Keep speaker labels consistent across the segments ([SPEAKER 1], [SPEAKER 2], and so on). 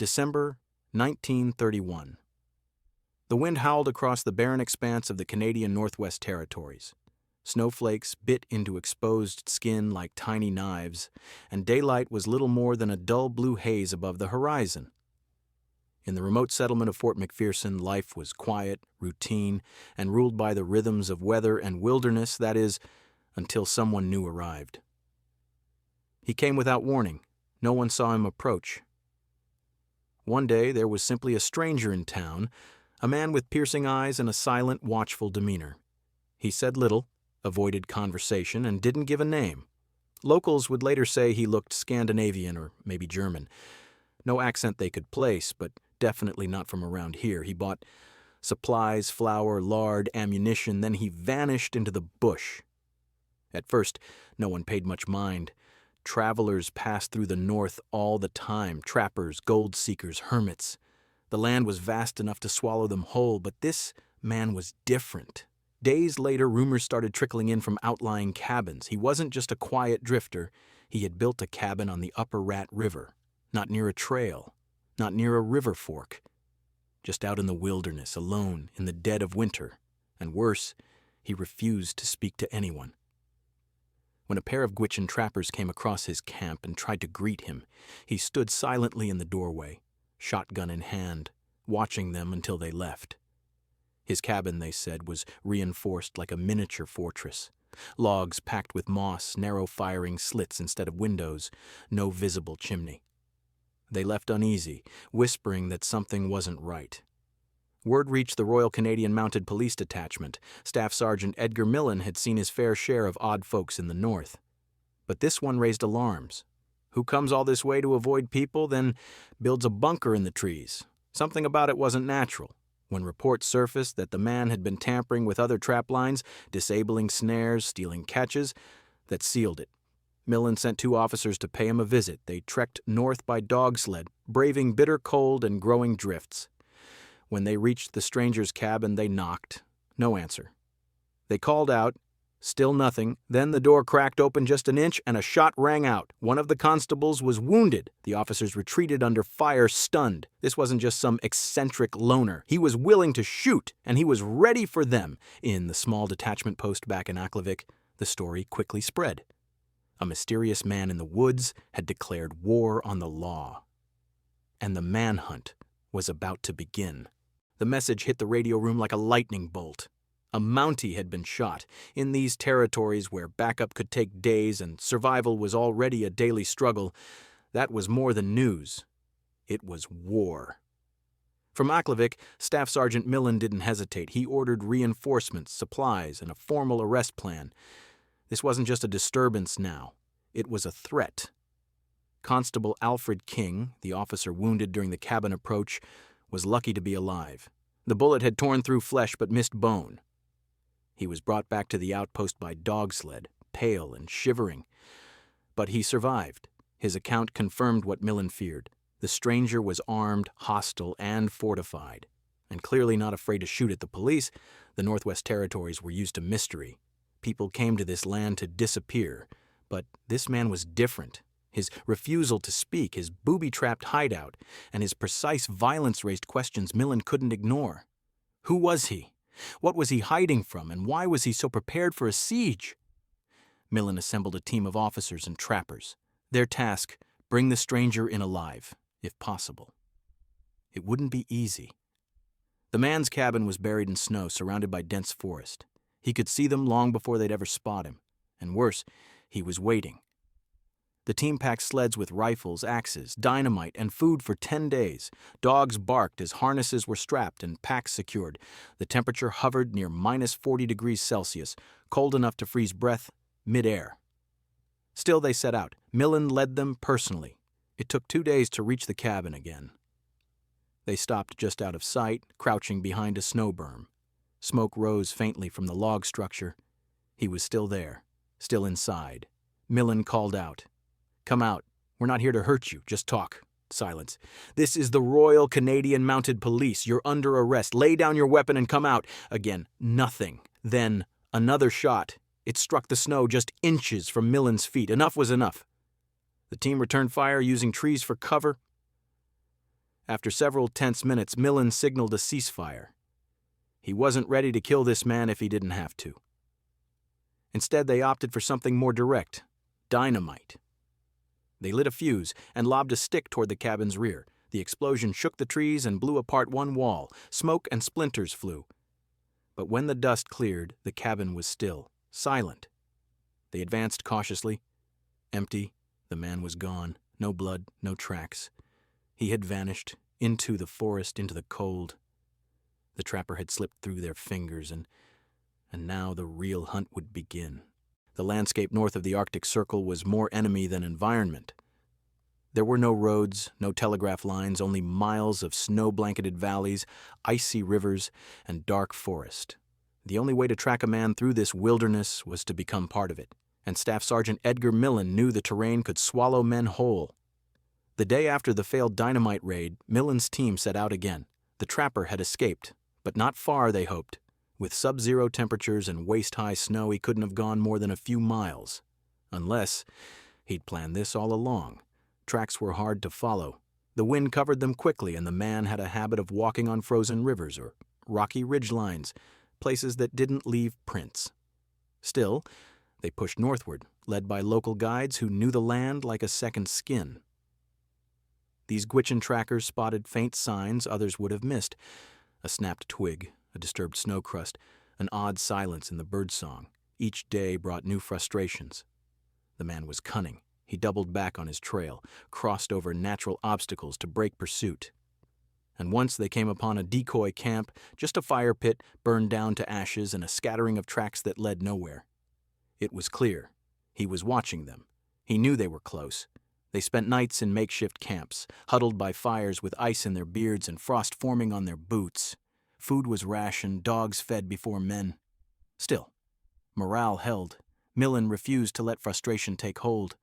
[SPEAKER 1] December 1931. The wind howled across the barren expanse of the Canadian Northwest Territories. Snowflakes bit into exposed skin like tiny knives, and daylight was little more than a dull blue haze above the horizon. In the remote settlement of Fort McPherson, life was quiet, routine, and ruled by the rhythms of weather and wilderness, that is, until someone new arrived. He came without warning. No one saw him approach. One day there was simply a stranger in town, a man with piercing eyes and a silent, watchful demeanor. He said little, avoided conversation, and didn't give a name. Locals would later say he looked Scandinavian or maybe German. No accent they could place, but definitely not from around here. He bought supplies, flour, lard, ammunition, then he vanished into the bush. At first, no one paid much mind. Travelers passed through the north all the time, trappers, gold seekers, hermits. The land was vast enough to swallow them whole, but this man was different. Days later, rumors started trickling in from outlying cabins. He wasn't just a quiet drifter. He had built a cabin on the Upper Rat River, not near a trail, not near a river fork, just out in the wilderness, alone, in the dead of winter. And worse, he refused to speak to anyone. When a pair of Gwich'in trappers came across his camp and tried to greet him, he stood silently in the doorway, shotgun in hand, watching them until they left. His cabin, they said, was reinforced like a miniature fortress. Logs packed with moss, narrow firing slits instead of windows, no visible chimney. They left uneasy, whispering that something wasn't right. Word reached the Royal Canadian Mounted Police Detachment. Staff Sergeant Edgar Millen had seen his fair share of odd folks in the north. But this one raised alarms. Who comes all this way to avoid people, then builds a bunker in the trees? Something about it wasn't natural. When reports surfaced that the man had been tampering with other trap lines, disabling snares, stealing catches, that sealed it. Millen sent 2 officers to pay him a visit. They trekked north by dog sled, braving bitter cold and growing drifts. When they reached the stranger's cabin, they knocked. No answer. They called out. Still nothing. Then the door cracked open just an inch and a shot rang out. One of the constables was wounded. The officers retreated under fire, stunned. This wasn't just some eccentric loner. He was willing to shoot, and he was ready for them. In the small detachment post back in Aklavik, the story quickly spread. A mysterious man in the woods had declared war on the law. And the manhunt was about to begin. The message hit the radio room like a lightning bolt. A Mountie had been shot. In these territories where backup could take days and survival was already a daily struggle, that was more than news. It was war. From Aklavik, Staff Sergeant Millen didn't hesitate. He ordered reinforcements, supplies, and a formal arrest plan. This wasn't just a disturbance now. It was a threat. Constable Alfred King, the officer wounded during the cabin approach, was lucky to be alive. The bullet had torn through flesh but missed bone. He was brought back to the outpost by dog sled, pale and shivering. But he survived. His account confirmed what Millen feared. The stranger was armed, hostile, and fortified. And clearly not afraid to shoot at the police. The Northwest Territories were used to mystery. People came to this land to disappear. But this man was different. His refusal to speak, his booby-trapped hideout, and his precise violence raised questions Millen couldn't ignore. Who was he? What was he hiding from, and why was he so prepared for a siege? Millen assembled a team of officers and trappers. Their task, bring the stranger in alive, if possible. It wouldn't be easy. The man's cabin was buried in snow, surrounded by dense forest. He could see them long before they'd ever spot him. And worse, he was waiting. The team packed sleds with rifles, axes, dynamite, and food for 10 days. Dogs barked as harnesses were strapped and packs secured. The temperature hovered near minus 40 degrees Celsius, cold enough to freeze breath mid-air. Still they set out. Millen led them personally. It took 2 days to reach the cabin again. They stopped just out of sight, crouching behind a snow berm. Smoke rose faintly from the log structure. He was still there, still inside. Millen called out. Come out. We're not here to hurt you. Just talk. Silence. This is the Royal Canadian Mounted Police. You're under arrest. Lay down your weapon and come out. Again, nothing. Then, another shot. It struck the snow just inches from Millen's feet. Enough was enough. The team returned fire using trees for cover. After several tense minutes, Millen signaled a ceasefire. He wasn't ready to kill this man if he didn't have to. Instead, they opted for something more direct: dynamite. They lit a fuse and lobbed a stick toward the cabin's rear. The explosion shook the trees and blew apart one wall. Smoke and splinters flew. But when the dust cleared, the cabin was still, silent. They advanced cautiously. Empty. The man was gone. No blood, no tracks. He had vanished, into the forest, into the cold. The trapper had slipped through their fingers, and now the real hunt would begin. The landscape north of the Arctic Circle was more enemy than environment. There were no roads, no telegraph lines, only miles of snow-blanketed valleys, icy rivers, and dark forest. The only way to track a man through this wilderness was to become part of it, and Staff Sergeant Edgar Millen knew the terrain could swallow men whole. The day after the failed dynamite raid, Millen's team set out again. The trapper had escaped, but not far, they hoped. With sub-zero temperatures and waist-high snow, he couldn't have gone more than a few miles. Unless he'd planned this all along. Tracks were hard to follow. The wind covered them quickly, and the man had a habit of walking on frozen rivers or rocky ridgelines, places that didn't leave prints. Still, they pushed northward, led by local guides who knew the land like a second skin. These Gwich'in trackers spotted faint signs others would have missed: a snapped twig, a disturbed snow crust, an odd silence in the birdsong. Each day brought new frustrations. The man was cunning. He doubled back on his trail, crossed over natural obstacles to break pursuit. And once they came upon a decoy camp, just a fire pit burned down to ashes and a scattering of tracks that led nowhere. It was clear. He was watching them. He knew they were close. They spent nights in makeshift camps, huddled by fires with ice in their beards and frost forming on their boots. Food was rationed, dogs fed before men. Still, morale held. Millen refused to let frustration take hold.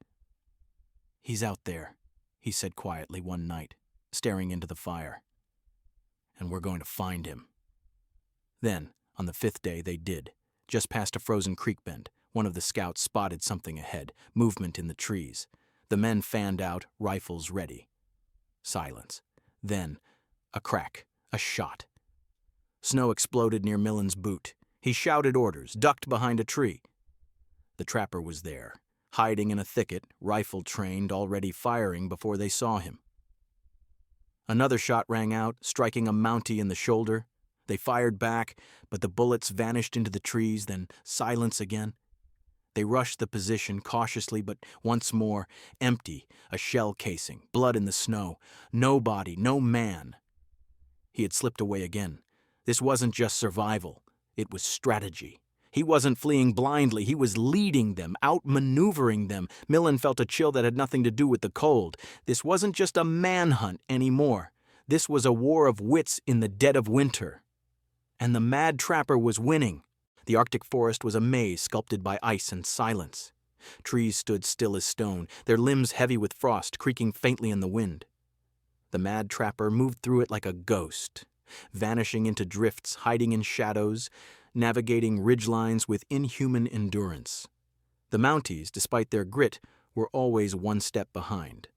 [SPEAKER 1] "He's out there," he said quietly one night, staring into the fire. "And we're going to find him." Then, on the 5th day, they did. Just past a frozen creek bend, one of the scouts spotted something ahead, movement in the trees. The men fanned out, rifles ready. Silence. Then, a crack, a shot. Snow exploded near Millen's boot. He shouted orders, ducked behind a tree. The trapper was there, hiding in a thicket, rifle trained, already firing before they saw him. Another shot rang out, striking a Mountie in the shoulder. They fired back, but the bullets vanished into the trees, then silence again. They rushed the position cautiously, but once more, empty, a shell casing, blood in the snow. No body, no man. He had slipped away again. This wasn't just survival. It was strategy. He wasn't fleeing blindly. He was leading them, outmaneuvering them. Millen felt a chill that had nothing to do with the cold. This wasn't just a manhunt anymore. This was a war of wits in the dead of winter. And the mad trapper was winning. The Arctic forest was a maze sculpted by ice and silence. Trees stood still as stone, their limbs heavy with frost, creaking faintly in the wind. The mad trapper moved through it like a ghost, vanishing into drifts, hiding in shadows, navigating ridgelines with inhuman endurance. The Mounties, despite their grit, were always one step behind.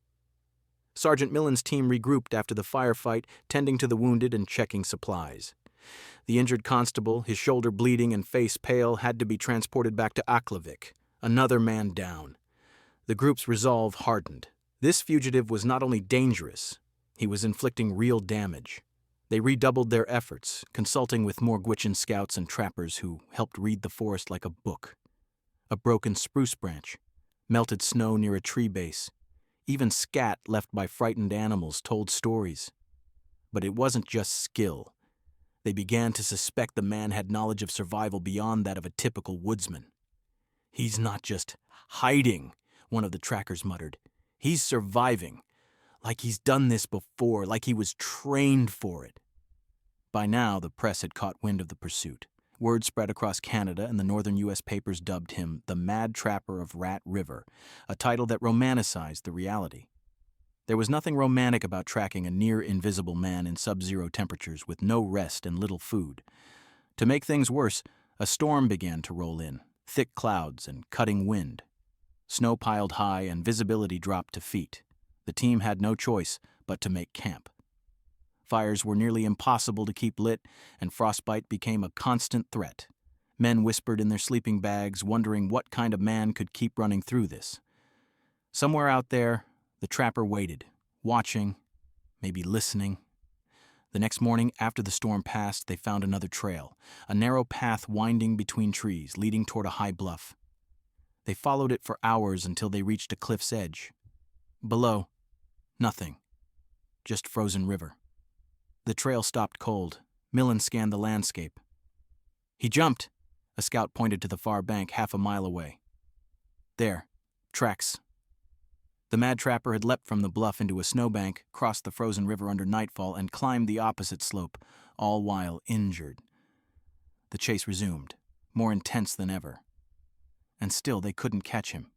[SPEAKER 1] Sergeant Millen's team regrouped after the firefight, tending to the wounded and checking supplies. The injured constable, his shoulder bleeding and face pale, had to be transported back to Aklavik. Another man down. The group's resolve hardened. This fugitive was not only dangerous, he was inflicting real damage. They redoubled their efforts, consulting with more Gwich'in scouts and trappers who helped read the forest like a book. A broken spruce branch, melted snow near a tree base. Even scat left by frightened animals told stories. But it wasn't just skill. They began to suspect the man had knowledge of survival beyond that of a typical woodsman. "He's not just hiding," one of the trackers muttered. "He's surviving. Like he's done this before, like he was trained for it." By now, the press had caught wind of the pursuit. Word spread across Canada, and the northern U.S. papers dubbed him the Mad Trapper of Rat River, a title that romanticized the reality. There was nothing romantic about tracking a near-invisible man in sub-zero temperatures with no rest and little food. To make things worse, a storm began to roll in, thick clouds and cutting wind. Snow piled high and visibility dropped to feet. The team had no choice but to make camp. Fires were nearly impossible to keep lit, and frostbite became a constant threat. Men whispered in their sleeping bags, wondering what kind of man could keep running through this. Somewhere out there, the trapper waited, watching, maybe listening. The next morning, after the storm passed, they found another trail, a narrow path winding between trees, leading toward a high bluff. They followed it for hours until they reached a cliff's edge. Below, nothing, just frozen river. The trail stopped cold. Millen scanned the landscape. He jumped. A scout pointed to the far bank half a mile away. There, tracks. The mad trapper had leapt from the bluff into a snowbank, crossed the frozen river under nightfall, and climbed the opposite slope, all while injured. The chase resumed, more intense than ever. And still they couldn't catch him.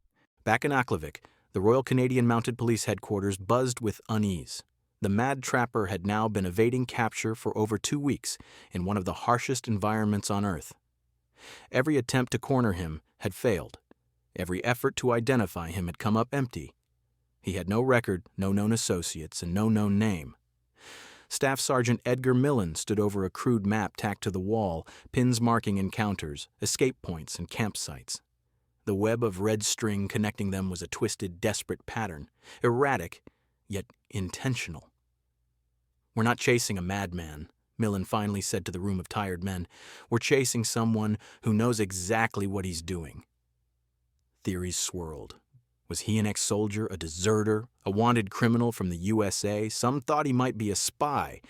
[SPEAKER 1] Back in Aklavik, the Royal Canadian Mounted Police headquarters buzzed with unease. The mad trapper had now been evading capture for over 2 weeks in one of the harshest environments on Earth. Every attempt to corner him had failed. Every effort to identify him had come up empty. He had no record, no known associates, and no known name. Staff Sergeant Edgar Millen stood over a crude map tacked to the wall, pins marking encounters, escape points, and campsites. The web of red string connecting them was a twisted, desperate pattern, erratic, yet intentional. "We're not chasing a madman," Millen finally said to the room of tired men. "We're chasing someone who knows exactly what he's doing." Theories swirled. Was he an ex-soldier, a deserter, a wanted criminal from the USA? Some thought he might be a spy,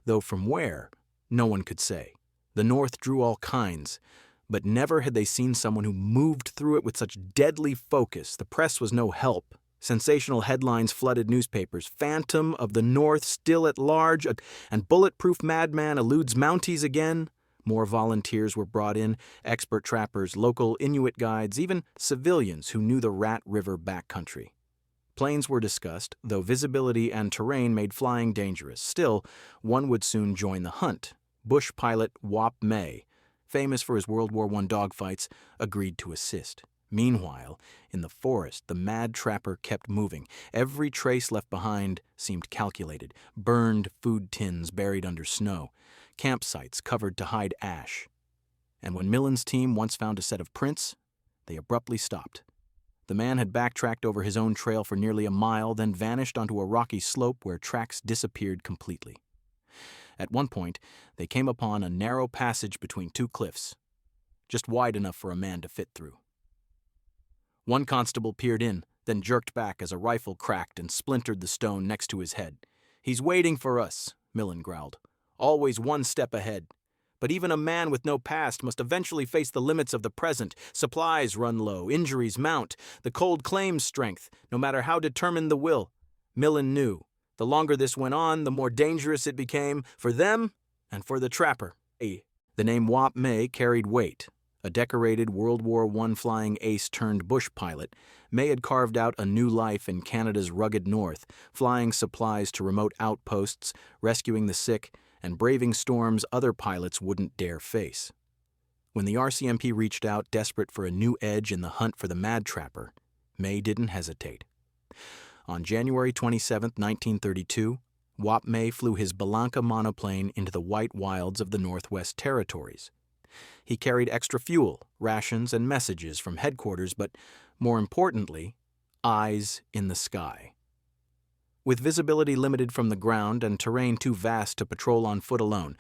[SPEAKER 1] though from where, no one could say. The North drew all kinds, but never had they seen someone who moved through it with such deadly focus. The press was no help. Sensational headlines flooded newspapers. Phantom of the North still at large, and bulletproof madman eludes Mounties again. More volunteers were brought in, expert trappers, local Inuit guides, even civilians who knew the Rat River backcountry. Planes were discussed, though visibility and terrain made flying dangerous. Still, one would soon join the hunt. Bush pilot Wap May, famous for his World War I dogfights, agreed to assist. Meanwhile, in the forest, the mad trapper kept moving. Every trace left behind seemed calculated. Burned food tins buried under snow, campsites covered to hide ash. And when Millen's team once found a set of prints, they abruptly stopped. The man had backtracked over his own trail for nearly a mile, then vanished onto a rocky slope where tracks disappeared completely. At one point, they came upon a narrow passage between two cliffs, just wide enough for a man to fit through. One constable peered in, then jerked back as a rifle cracked and splintered the stone next to his head. "He's waiting for us," Millen growled. "Always one step ahead. But even a man with no past must eventually face the limits of the present. Supplies run low, injuries mount. The cold claims strength, no matter how determined the will." Millen knew. The longer this went on, the more dangerous it became for them and for the trapper. The name Wap May carried weight. A decorated World War I flying ace-turned-bush pilot, May had carved out a new life in Canada's rugged north, flying supplies to remote outposts, rescuing the sick, and braving storms other pilots wouldn't dare face. When the RCMP reached out, desperate for a new edge in the hunt for the mad trapper, May didn't hesitate. On January 27, 1932, Wap May flew his Belanca monoplane into the white wilds of the Northwest Territories. He carried extra fuel, rations, and messages from headquarters, but, more importantly, eyes in the sky. With visibility limited from the ground and terrain too vast to patrol on foot alone,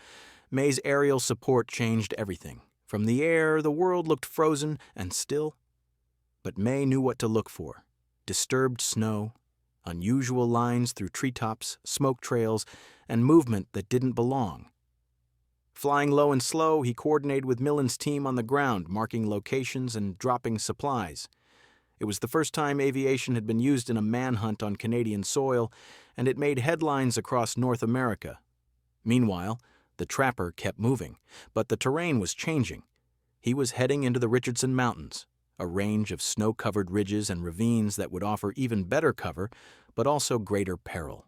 [SPEAKER 1] May's aerial support changed everything. From the air, the world looked frozen and still. But May knew what to look for: disturbed snow, unusual lines through treetops, smoke trails, and movement that didn't belong. Flying low and slow, he coordinated with Millen's team on the ground, marking locations and dropping supplies. It was the first time aviation had been used in a manhunt on Canadian soil, and it made headlines across North America. Meanwhile, the trapper kept moving, but the terrain was changing. He was heading into the Richardson Mountains, a range of snow-covered ridges and ravines that would offer even better cover, but also greater peril.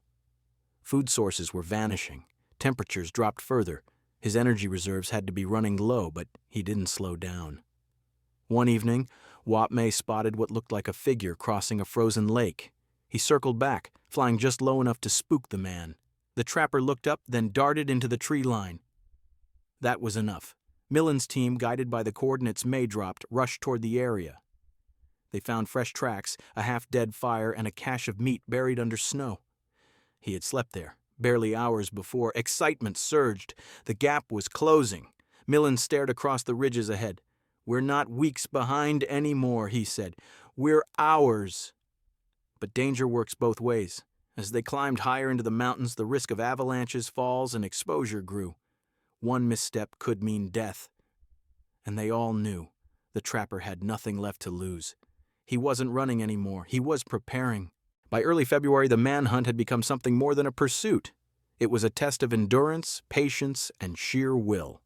[SPEAKER 1] Food sources were vanishing. Temperatures dropped further. His energy reserves had to be running low, but he didn't slow down. One evening, Wap May spotted what looked like a figure crossing a frozen lake. He circled back, flying just low enough to spook the man. The trapper looked up, then darted into the tree line. That was enough. Millen's team, guided by the coordinates May dropped, rushed toward the area. They found fresh tracks, a half-dead fire, and a cache of meat buried under snow. He had slept there, barely hours before. Excitement surged. The gap was closing. Millen stared across the ridges ahead. "We're not weeks behind anymore," he said. "We're hours." But danger works both ways. As they climbed higher into the mountains, the risk of avalanches, falls, and exposure grew. One misstep could mean death. And they all knew the trapper had nothing left to lose. He wasn't running anymore. He was preparing. By early February, the manhunt had become something more than a pursuit. It was a test of endurance, patience, and sheer will.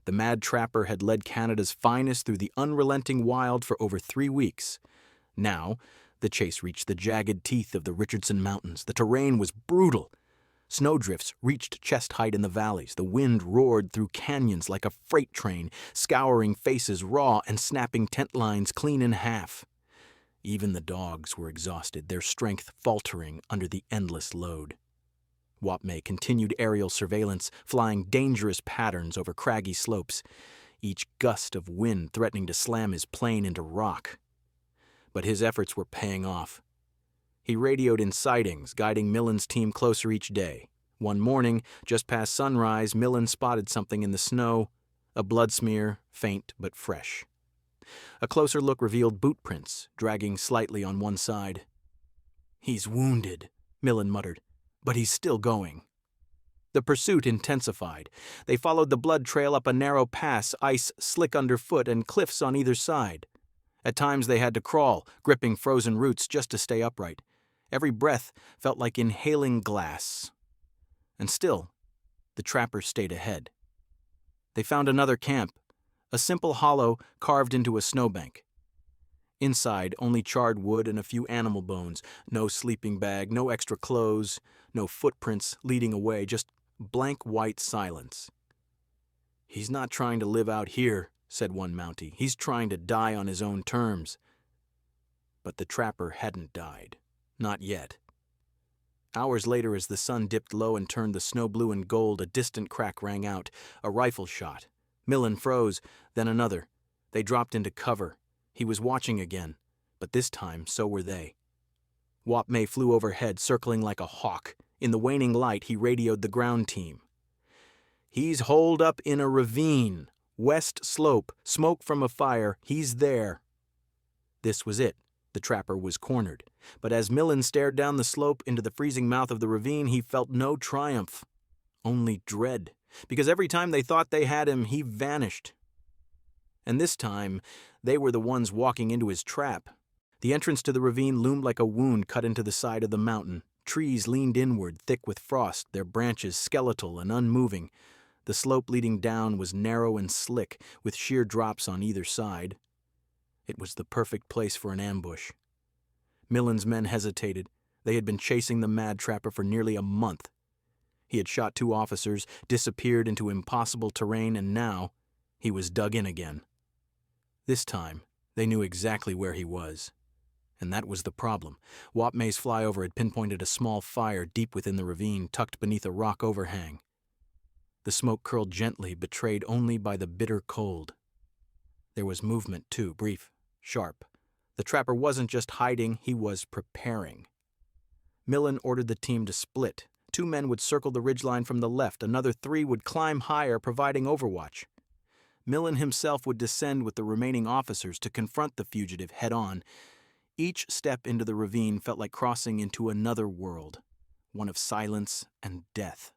[SPEAKER 1] The mad trapper had led Canada's finest through the unrelenting wild for over 3 weeks. Now, the chase reached the jagged teeth of the Richardson Mountains. The terrain was brutal. Snowdrifts reached chest height in the valleys. The wind roared through canyons like a freight train, scouring faces raw and snapping tent lines clean in half. Even the dogs were exhausted, their strength faltering under the endless load. Wapme continued aerial surveillance, flying dangerous patterns over craggy slopes, each gust of wind threatening to slam his plane into rock. But his efforts were paying off. He radioed in sightings, guiding Millen's team closer each day. One morning, just past sunrise, Millen spotted something in the snow, a blood smear, faint but fresh. A closer look revealed boot prints, dragging slightly on one side. "He's wounded," Millen muttered, "but he's still going." The pursuit intensified. They followed the blood trail up a narrow pass, ice slick underfoot and cliffs on either side. At times they had to crawl, gripping frozen roots just to stay upright. Every breath felt like inhaling glass. And still, the trappers stayed ahead. They found another camp, a simple hollow carved into a snowbank. Inside, only charred wood and a few animal bones. No sleeping bag, no extra clothes, no footprints leading away, just blank white silence. "He's not trying to live out here," said one Mountie. "He's trying to die on his own terms." But the trapper hadn't died. Not yet. Hours later, as the sun dipped low and turned the snow blue and gold, a distant crack rang out. A rifle shot. Millen froze, then another. They dropped into cover. He was watching again, but this time so were they. Wapme flew overhead, circling like a hawk. In the waning light, he radioed the ground team. "He's holed up in a ravine. West slope, smoke from a fire. He's there." This was it. The trapper was cornered. But as Millen stared down the slope into the freezing mouth of the ravine, he felt no triumph, only dread. Because every time they thought they had him, he vanished. And this time, they were the ones walking into his trap. The entrance to the ravine loomed like a wound cut into the side of the mountain. Trees leaned inward, thick with frost, their branches skeletal and unmoving. The slope leading down was narrow and slick, with sheer drops on either side. It was the perfect place for an ambush. Millen's men hesitated. They had been chasing the mad trapper for nearly a month. He had shot 2 officers, disappeared into impossible terrain, and now he was dug in again. This time, they knew exactly where he was. And that was the problem. Wapme's flyover had pinpointed a small fire deep within the ravine, tucked beneath a rock overhang. The smoke curled gently, betrayed only by the bitter cold. There was movement, too, brief, sharp. The trapper wasn't just hiding, he was preparing. Millen ordered the team to split. 2 men would circle the ridgeline from the left, another 3 would climb higher, providing overwatch. Millen himself would descend with the remaining officers to confront the fugitive head-on. Each step into the ravine felt like crossing into another world, one of silence and death.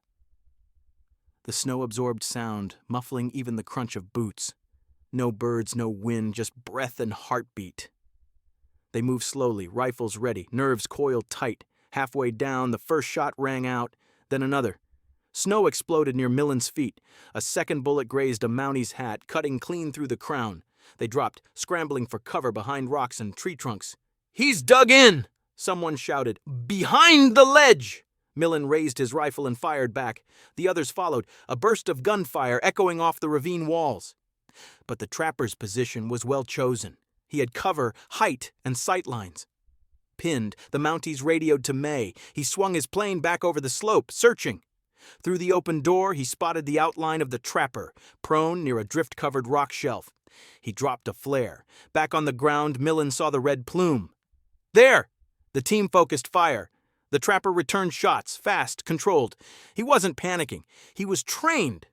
[SPEAKER 1] The snow-absorbed sound, muffling even the crunch of boots. No birds, no wind, just breath and heartbeat. They moved slowly, rifles ready, nerves coiled tight. Halfway down, the first shot rang out, then another. Snow exploded near Millen's feet. A second bullet grazed a Mountie's hat, cutting clean through the crown. They dropped, scrambling for cover behind rocks and tree trunks. "He's dug in!" someone shouted. "Behind the ledge!" Millen raised his rifle and fired back. The others followed, a burst of gunfire echoing off the ravine walls. But the trapper's position was well chosen. He had cover, height, and sight lines. Pinned, the Mounties radioed to May. He swung his plane back over the slope, searching. Through the open door, he spotted the outline of the trapper, prone near a drift-covered rock shelf. He dropped a flare. Back on the ground, Millen saw the red plume. There! The team focused fire. The trapper returned shots, fast, controlled. He wasn't panicking. He was trained.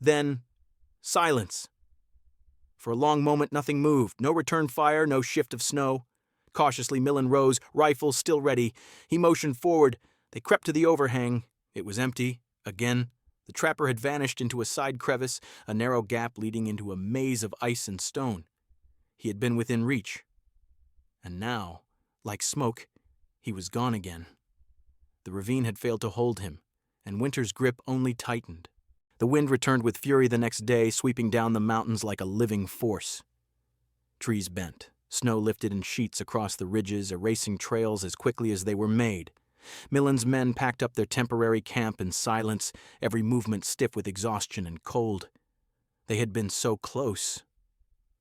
[SPEAKER 1] Then, silence. For a long moment, nothing moved. No return fire, no shift of snow. Cautiously, Millen rose, rifle still ready. He motioned forward. They crept to the overhang. It was empty. Again, the trapper had vanished into a side crevice, a narrow gap leading into a maze of ice and stone. He had been within reach. And now, like smoke, he was gone again. The ravine had failed to hold him, and winter's grip only tightened. The wind returned with fury the next day, sweeping down the mountains like a living force. Trees bent. Snow lifted in sheets across the ridges, erasing trails as quickly as they were made. Millen's men packed up their temporary camp in silence, every movement stiff with exhaustion and cold. They had been so close.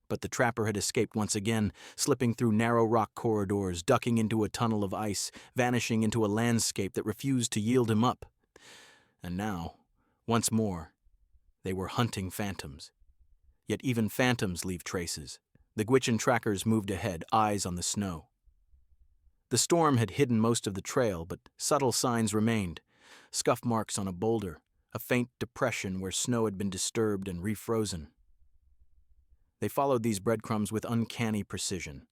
[SPEAKER 1] But the trapper had escaped once again, slipping through narrow rock corridors, ducking into a tunnel of ice, vanishing into a landscape that refused to yield him up. And now, once more, they were hunting phantoms. Yet even phantoms leave traces. The Gwich'in trackers moved ahead, eyes on the snow. The storm had hidden most of the trail, but subtle signs remained. Scuff marks on a boulder, a faint depression where snow had been disturbed and refrozen. They followed these breadcrumbs with uncanny precision.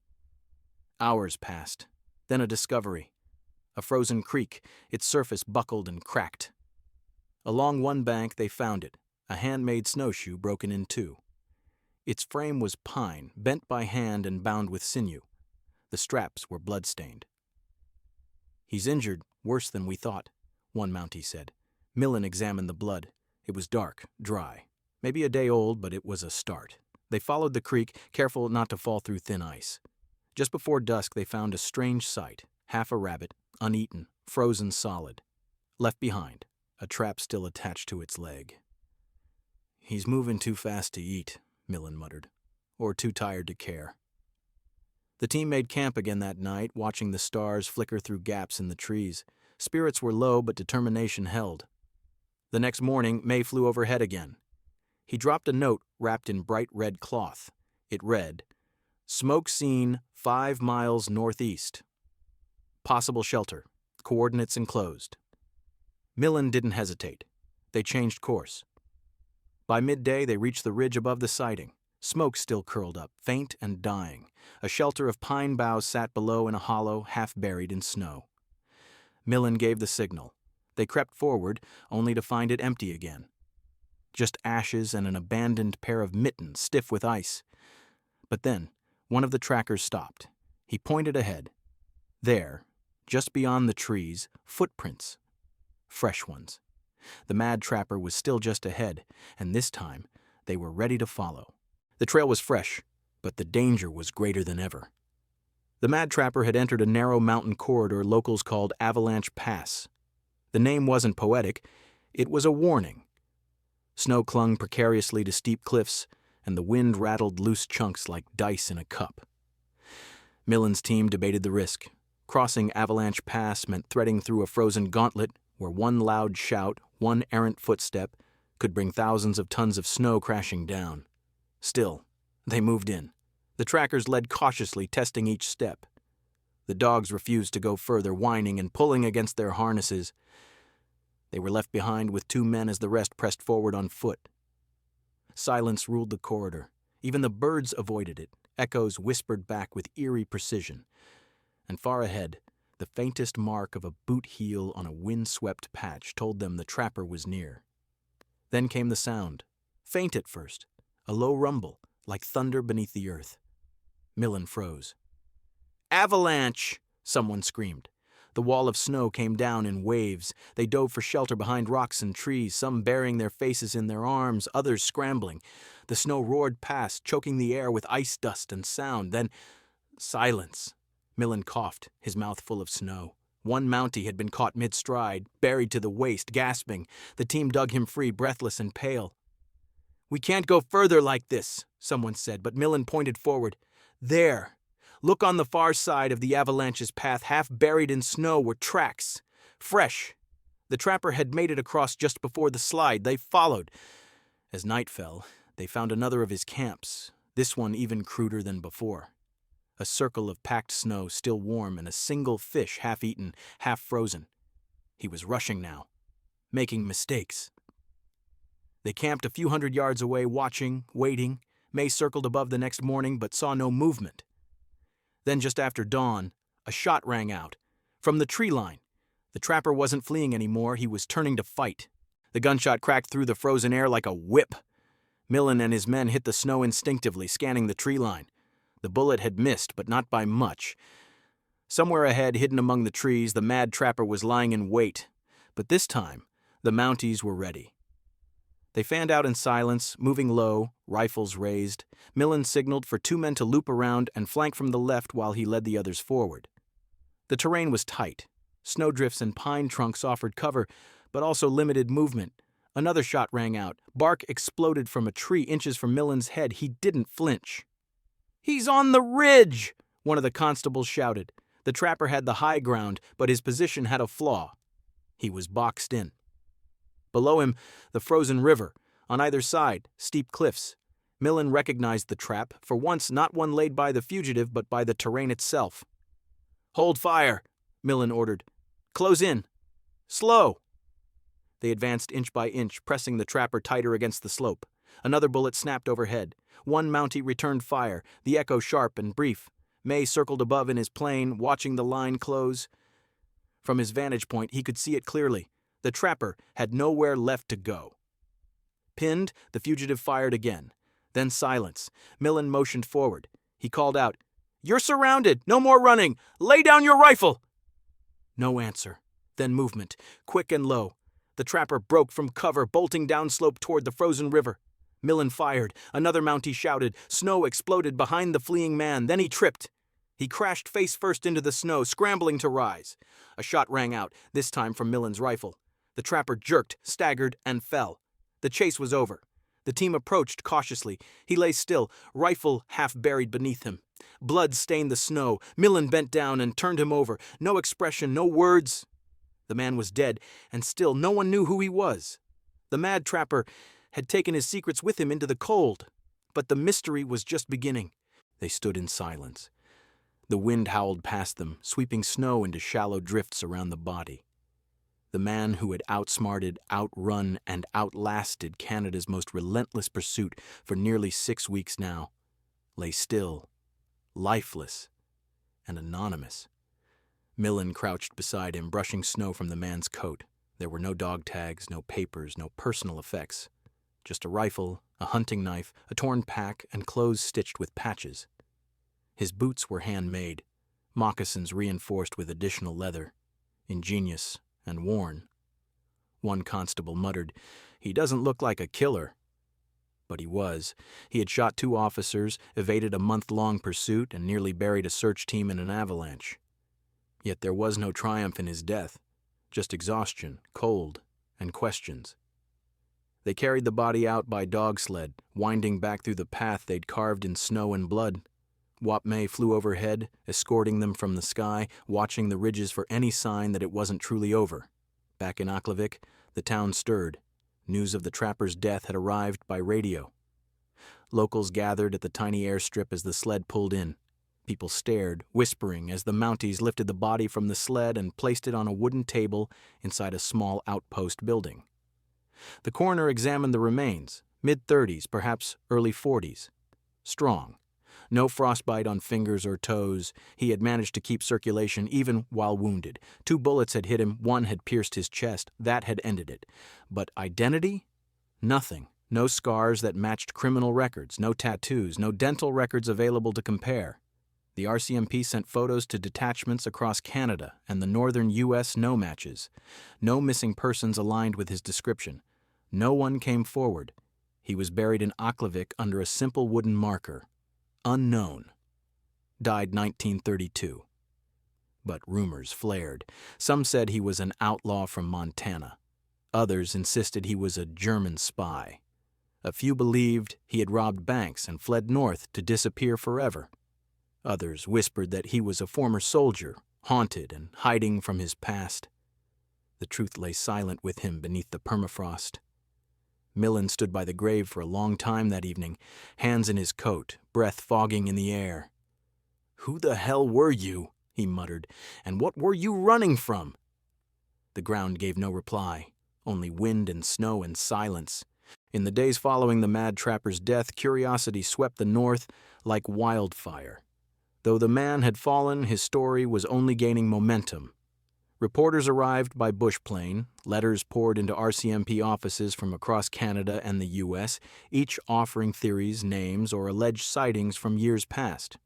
[SPEAKER 1] Hours passed, then a discovery. A frozen creek, its surface buckled and cracked. Along one bank they found it, a handmade snowshoe broken in two. Its frame was pine, bent by hand and bound with sinew. The straps were blood-stained. "He's injured, worse than we thought," one Mountie said. Millen examined the blood. It was dark, dry. Maybe a day old, but it was a start. They followed the creek, careful not to fall through thin ice. Just before dusk, they found a strange sight. Half a rabbit, uneaten, frozen solid. Left behind, a trap still attached to its leg. "He's moving too fast to eat," Millen muttered, "or too tired to care." The team made camp again that night, watching the stars flicker through gaps in the trees. Spirits were low, but determination held. The next morning, May flew overhead again. He dropped a note wrapped in bright red cloth. It read, "Smoke seen 5 miles northeast. Possible shelter. Coordinates enclosed." Millen didn't hesitate. They changed course. By midday, they reached the ridge above the sighting. Smoke still curled up, faint and dying. A shelter of pine boughs sat below in a hollow, half buried in snow. Millen gave the signal. They crept forward, only to find it empty again. Just ashes and an abandoned pair of mittens stiff with ice. But then, one of the trackers stopped. He pointed ahead. There, just beyond the trees, footprints. Fresh ones. The mad trapper was still just ahead, and this time, they were ready to follow. The trail was fresh, but the danger was greater than ever. The mad trapper had entered a narrow mountain corridor locals called Avalanche Pass. The name wasn't poetic, it was a warning. Snow clung precariously to steep cliffs, and the wind rattled loose chunks like dice in a cup. Millen's team debated the risk. Crossing Avalanche Pass meant threading through a frozen gauntlet where one loud shout, one errant footstep, could bring thousands of tons of snow crashing down. Still, they moved in. The trackers led cautiously, testing each step. The dogs refused to go further, whining and pulling against their harnesses. They were left behind with 2 men as the rest pressed forward on foot. Silence ruled the corridor. Even the birds avoided it. Echoes whispered back with eerie precision. And far ahead, the faintest mark of a boot heel on a wind-swept patch told them the trapper was near. Then came the sound. Faint at first. A low rumble, like thunder beneath the earth. Millen froze. "Avalanche!" someone screamed. The wall of snow came down in waves. They dove for shelter behind rocks and trees, some burying their faces in their arms, others scrambling. The snow roared past, choking the air with ice dust and sound. Then, silence. Millen coughed, his mouth full of snow. One Mountie had been caught mid-stride, buried to the waist, gasping. The team dug him free, breathless and pale. "We can't go further like this," someone said, but Millen pointed forward. "There. Look on the far side of the avalanche's path, half buried in snow, were tracks. Fresh. The trapper had made it across just before the slide. They followed. As night fell, they found another of his camps, this one even cruder than before. A circle of packed snow, still warm, and a single fish half-eaten, half-frozen. He was rushing now, making mistakes. They camped a few hundred yards away, watching, waiting. May circled above the next morning, but saw no movement. Then just after dawn, a shot rang out. From the tree line. The trapper wasn't fleeing anymore, he was turning to fight. The gunshot cracked through the frozen air like a whip. Millen and his men hit the snow instinctively, scanning the tree line. The bullet had missed, but not by much. Somewhere ahead, hidden among the trees, the mad trapper was lying in wait. But this time, the Mounties were ready. They fanned out in silence, moving low, rifles raised. Millen signaled for 2 men to loop around and flank from the left while he led the others forward. The terrain was tight. Snowdrifts and pine trunks offered cover, but also limited movement. Another shot rang out. Bark exploded from a tree inches from Millen's head. He didn't flinch. "He's on the ridge!" one of the constables shouted. The trapper had the high ground, but his position had a flaw. He was boxed in. Below him, the frozen river. On either side, steep cliffs. Millen recognized the trap, for once not one laid by the fugitive, but by the terrain itself. "Hold fire," Millen ordered. "Close in. Slow." They advanced inch by inch, pressing the trapper tighter against the slope. Another bullet snapped overhead. One Mountie returned fire, the echo sharp and brief. May circled above in his plane, watching the line close. From his vantage point, he could see it clearly. The trapper had nowhere left to go. Pinned, the fugitive fired again. Then silence. Millen motioned forward. He called out, "You're surrounded! No more running! Lay down your rifle!" No answer. Then movement, quick and low. The trapper broke from cover, bolting downslope toward the frozen river. Millen fired. Another Mountie shouted. Snow exploded behind the fleeing man. Then he tripped. He crashed face first into the snow, scrambling to rise. A shot rang out, this time from Millen's rifle. The trapper jerked, staggered, and fell. The chase was over. The team approached cautiously. He lay still, rifle half buried beneath him. Blood stained the snow. Millen bent down and turned him over. No expression, no words. The man was dead, and still no one knew who he was. The mad trapper had taken his secrets with him into the cold. But the mystery was just beginning. They stood in silence. The wind howled past them, sweeping snow into shallow drifts around the body. The man who had outsmarted, outrun, and outlasted Canada's most relentless pursuit for nearly 6 weeks now lay still, lifeless, and anonymous. Millen crouched beside him, brushing snow from the man's coat. There were no dog tags, no papers, no personal effects. Just a rifle, a hunting knife, a torn pack, and clothes stitched with patches. His boots were handmade, moccasins reinforced with additional leather, ingenious and worn. One constable muttered, "He doesn't look like a killer." But he was. He had shot 2 officers, evaded a month-long pursuit, and nearly buried a search team in an avalanche. Yet there was no triumph in his death, just exhaustion, cold, and questions. They carried the body out by dog sled, winding back through the path they'd carved in snow and blood. Wap May flew overhead, escorting them from the sky, watching the ridges for any sign that it wasn't truly over. Back in Aklavik, the town stirred. News of the trapper's death had arrived by radio. Locals gathered at the tiny airstrip as the sled pulled in. People stared, whispering, as the Mounties lifted the body from the sled and placed it on a wooden table inside a small outpost building. The coroner examined the remains, mid-30s, perhaps early 40s. Strong. No frostbite on fingers or toes. He had managed to keep circulation even while wounded. 2 bullets had hit him, 1 had pierced his chest. That had ended it. But identity? Nothing. No scars that matched criminal records, no tattoos, no dental records available to compare. The RCMP sent photos to detachments across Canada and the northern U.S. no matches. No missing persons aligned with his description. No one came forward. He was buried in Aklavik under a simple wooden marker. Unknown. Died 1932. But rumors flared. Some said he was an outlaw from Montana. Others insisted he was a German spy. A few believed he had robbed banks and fled north to disappear forever. Others whispered that he was a former soldier, haunted and hiding from his past. The truth lay silent with him beneath the permafrost. Millen stood by the grave for a long time that evening, hands in his coat, breath fogging in the air. "Who the hell were you?" he muttered, "and what were you running from?" The ground gave no reply, only wind and snow and silence. In the days following the mad trapper's death, curiosity swept the north like wildfire. Though the man had fallen, his story was only gaining momentum. Reporters arrived by bush plane, letters poured into RCMP offices from across Canada and the U.S., each offering theories, names, or alleged sightings from years past.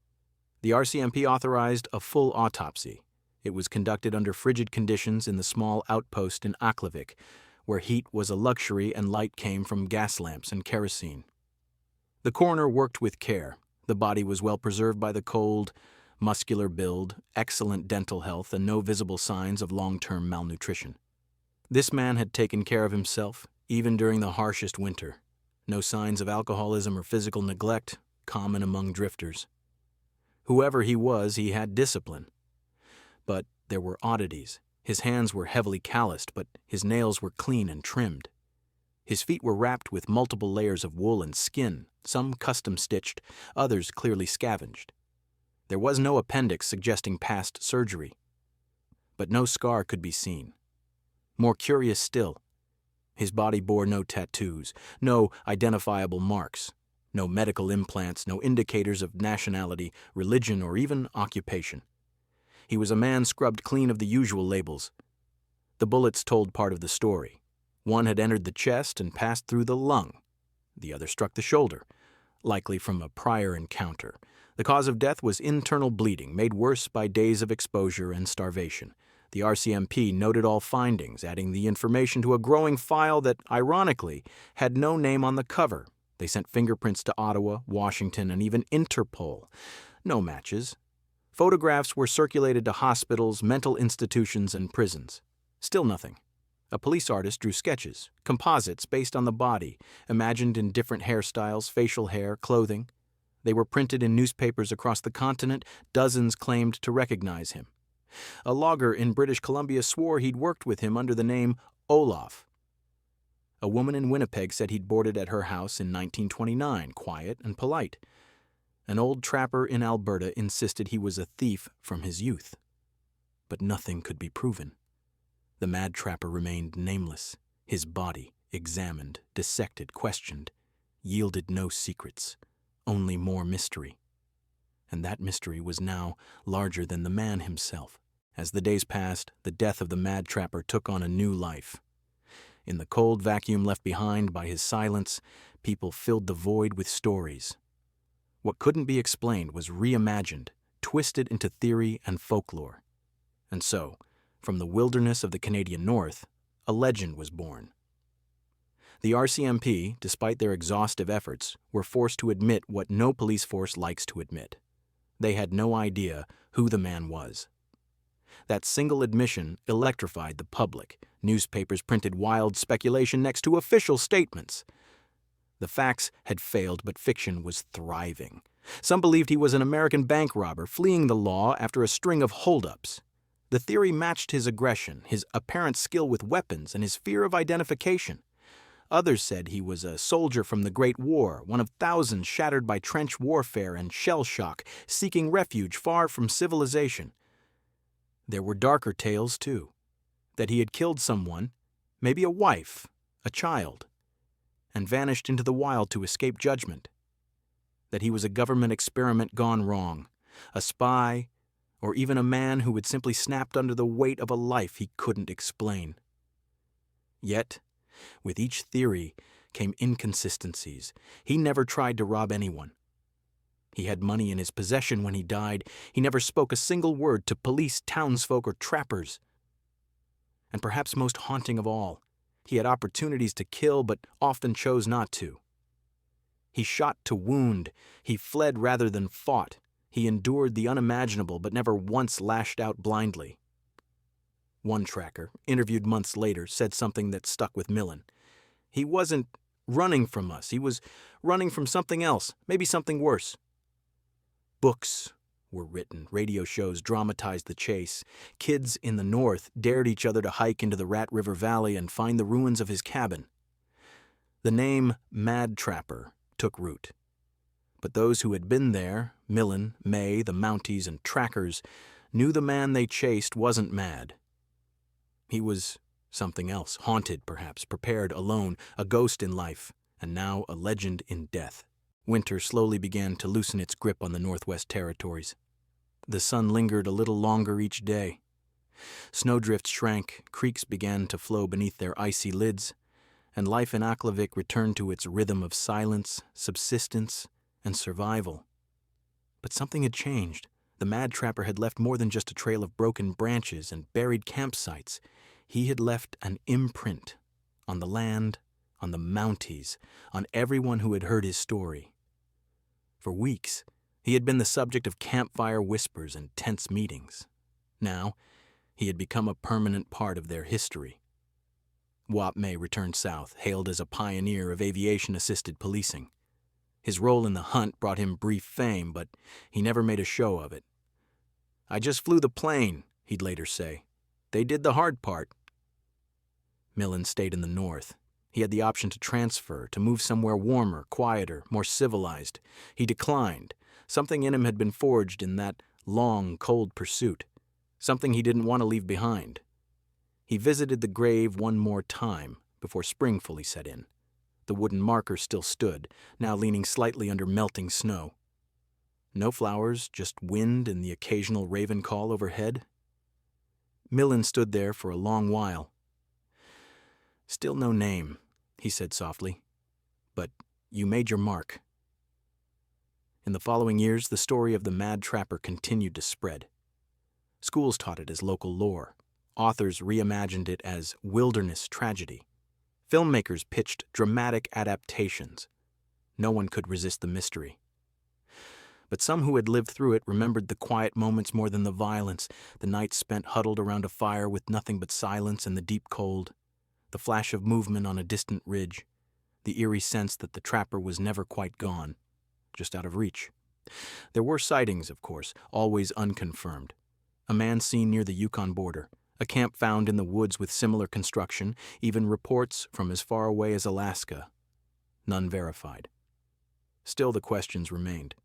[SPEAKER 1] The RCMP authorized a full autopsy. It was conducted under frigid conditions in the small outpost in Aklavik, where heat was a luxury and light came from gas lamps and kerosene. The coroner worked with care. The body was well preserved by the cold, muscular build, excellent dental health, and no visible signs of long-term malnutrition. This man had taken care of himself, even during the harshest winter. No signs of alcoholism or physical neglect, common among drifters. Whoever he was, he had discipline. But there were oddities. His hands were heavily calloused, but his nails were clean and trimmed. His feet were wrapped with multiple layers of wool and skin, some custom-stitched, others clearly scavenged. There was no appendix suggesting past surgery, but no scar could be seen. More curious still, his body bore no tattoos, no identifiable marks, no medical implants, no indicators of nationality, religion, or even occupation. He was a man scrubbed clean of the usual labels. The bullets told part of the story. One had entered the chest and passed through the lung. The other struck the shoulder, likely from a prior encounter. The cause of death was internal bleeding, made worse by days of exposure and starvation. The RCMP noted all findings, adding the information to a growing file that, ironically, had no name on the cover. They sent fingerprints to Ottawa, Washington, and even Interpol. No matches. Photographs were circulated to hospitals, mental institutions, and prisons. Still nothing. A police artist drew sketches, composites based on the body, imagined in different hairstyles, facial hair, clothing. They were printed in newspapers across the continent. Dozens claimed to recognize him. A logger in British Columbia swore he'd worked with him under the name Olaf. A woman in Winnipeg said he'd boarded at her house in 1929, quiet and polite. An old trapper in Alberta insisted he was a thief from his youth. But nothing could be proven. The mad trapper remained nameless. His body, examined, dissected, questioned, yielded no secrets. Only more mystery. And that mystery was now larger than the man himself. As the days passed, the death of the mad trapper took on a new life. In the cold vacuum left behind by his silence, people filled the void with stories. What couldn't be explained was reimagined, twisted into theory and folklore. And so, from the wilderness of the Canadian North, a legend was born. The RCMP, despite their exhaustive efforts, were forced to admit what no police force likes to admit. They had no idea who the man was. That single admission electrified the public. Newspapers printed wild speculation next to official statements. The facts had failed, but fiction was thriving. Some believed he was an American bank robber fleeing the law after a string of holdups. The theory matched his aggression, his apparent skill with weapons, and his fear of identification. Others said he was a soldier from the Great War, one of thousands shattered by trench warfare and shell shock, seeking refuge far from civilization. There were darker tales, too. That he had killed someone, maybe a wife, a child, and vanished into the wild to escape judgment. That he was a government experiment gone wrong, a spy, or even a man who had simply snapped under the weight of a life he couldn't explain. Yet, with each theory came inconsistencies. He never tried to rob anyone. He had money in his possession when he died. He never spoke a single word to police, townsfolk, or trappers. And perhaps most haunting of all, he had opportunities to kill but often chose not to. He shot to wound. He fled rather than fought. He endured the unimaginable but never once lashed out blindly. One tracker, interviewed months later, said something that stuck with Millen. He wasn't running from us. He was running from something else, maybe something worse. Books, were written. Radio shows dramatized the chase. Kids in the north dared each other to hike into the Rat River Valley and find the ruins of his cabin. The name Mad Trapper took root. But those who had been there, Millen, May, the Mounties, and trackers, knew the man they chased wasn't mad. He was something else, haunted perhaps, prepared, alone, a ghost in life, and now a legend in death. Winter slowly began to loosen its grip on the Northwest Territories. The sun lingered a little longer each day. Snowdrifts shrank, creeks began to flow beneath their icy lids, and life in Aklavik returned to its rhythm of silence, subsistence, and survival. But something had changed. The Mad Trapper had left more than just a trail of broken branches and buried campsites. He had left an imprint on the land, on the Mounties, on everyone who had heard his story. For weeks, he had been the subject of campfire whispers and tense meetings. Now, he had become a permanent part of their history. Wap May returned south, hailed as a pioneer of aviation-assisted policing. His role in the hunt brought him brief fame, but he never made a show of it. "I just flew the plane," he'd later say. "They did the hard part." Millen stayed in the north. He had the option to transfer, to move somewhere warmer, quieter, more civilized. He declined. Something in him had been forged in that long, cold pursuit. Something he didn't want to leave behind. He visited the grave one more time before spring fully set in. The wooden marker still stood, now leaning slightly under melting snow. No flowers, just wind and the occasional raven call overhead. Millen stood there for a long while. "Still no name," he said softly. "But you made your mark." In the following years, the story of the Mad Trapper continued to spread. Schools taught it as local lore. Authors reimagined it as wilderness tragedy. Filmmakers pitched dramatic adaptations. No one could resist the mystery. But some who had lived through it remembered the quiet moments more than the violence, the nights spent huddled around a fire with nothing but silence and the deep cold, the flash of movement on a distant ridge, the eerie sense that the trapper was never quite gone, just out of reach. There were sightings, of course, always unconfirmed. A man seen near the Yukon border, a camp found in the woods with similar construction, even reports from as far away as Alaska. None verified. Still the questions remained.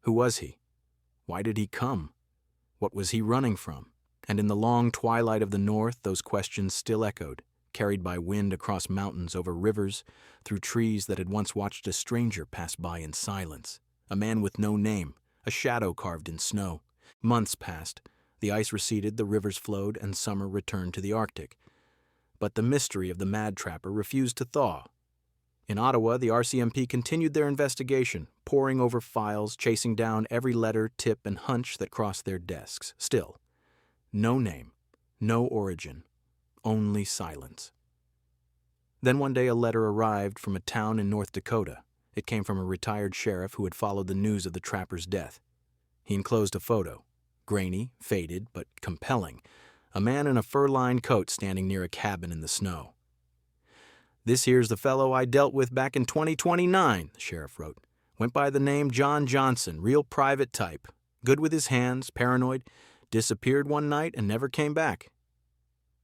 [SPEAKER 1] Who was he? Why did he come? What was he running from? And in the long twilight of the north, those questions still echoed, carried by wind across mountains, over rivers, through trees that had once watched a stranger pass by in silence. A man with no name, a shadow carved in snow. Months passed. The ice receded, the rivers flowed, and summer returned to the Arctic. But the mystery of the Mad Trapper refused to thaw. In Ottawa, the RCMP continued their investigation, poring over files, chasing down every letter, tip, and hunch that crossed their desks. Still, no name, no origin, only silence. Then one day a letter arrived from a town in North Dakota. It came from a retired sheriff who had followed the news of the trapper's death. He enclosed a photo. Grainy, faded, but compelling. A man in a fur-lined coat standing near a cabin in the snow. "This here's the fellow I dealt with back in 2029, the sheriff wrote. "Went by the name John Johnson, real private type. Good with his hands, paranoid. Disappeared one night and never came back."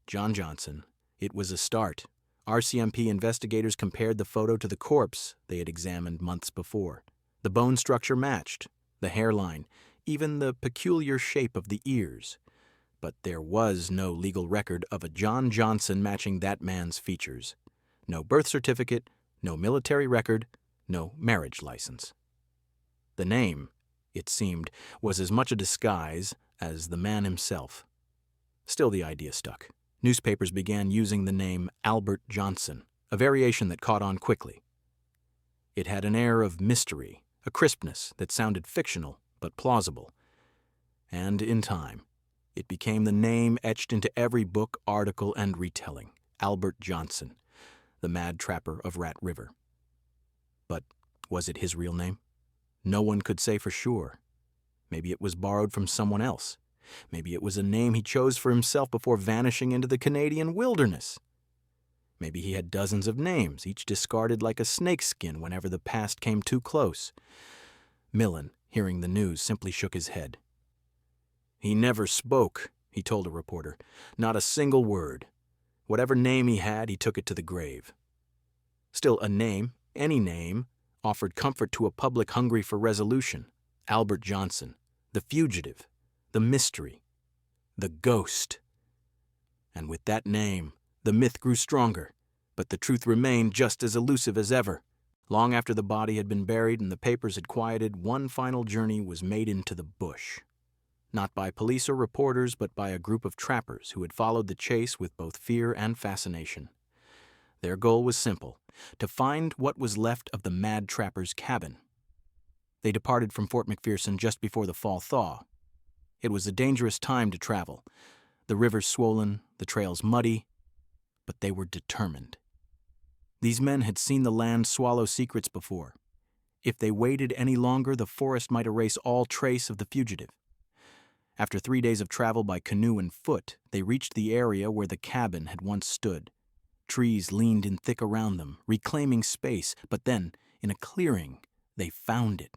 [SPEAKER 1] John Johnson. It was a start. RCMP investigators compared the photo to the corpse they had examined months before. The bone structure matched, the hairline, even the peculiar shape of the ears. But there was no legal record of a John Johnson matching that man's features. No birth certificate, no military record, no marriage license. The name, it seemed, was as much a disguise as the man himself. Still the idea stuck. Newspapers began using the name Albert Johnson, a variation that caught on quickly. It had an air of mystery, a crispness that sounded fictional but plausible. And in time, it became the name etched into every book, article, and retelling. Albert Johnson, the Mad Trapper of Rat River. But was it his real name? No one could say for sure. Maybe it was borrowed from someone else. Maybe it was a name he chose for himself before vanishing into the Canadian wilderness. Maybe he had dozens of names, each discarded like a snakeskin whenever the past came too close. Millen, hearing the news, simply shook his head. "He never spoke," he told a reporter. "Not a single word. Whatever name he had, he took it to the grave." Still, a name, any name, offered comfort to a public hungry for resolution. Albert Johnson, the fugitive, the mystery, the ghost. And with that name, the myth grew stronger, but the truth remained just as elusive as ever. Long after the body had been buried and the papers had quieted, one final journey was made into the bush. Not by police or reporters, but by a group of trappers who had followed the chase with both fear and fascination. Their goal was simple: to find what was left of the mad trapper's cabin. They departed from Fort McPherson just before the fall thaw. It was a dangerous time to travel. The rivers swollen, the trails muddy, but they were determined. These men had seen the land swallow secrets before. If they waited any longer, the forest might erase all trace of the fugitive. After 3 days of travel by canoe and foot, they reached the area where the cabin had once stood. Trees leaned in thick around them, reclaiming space, but then, in a clearing, they found it.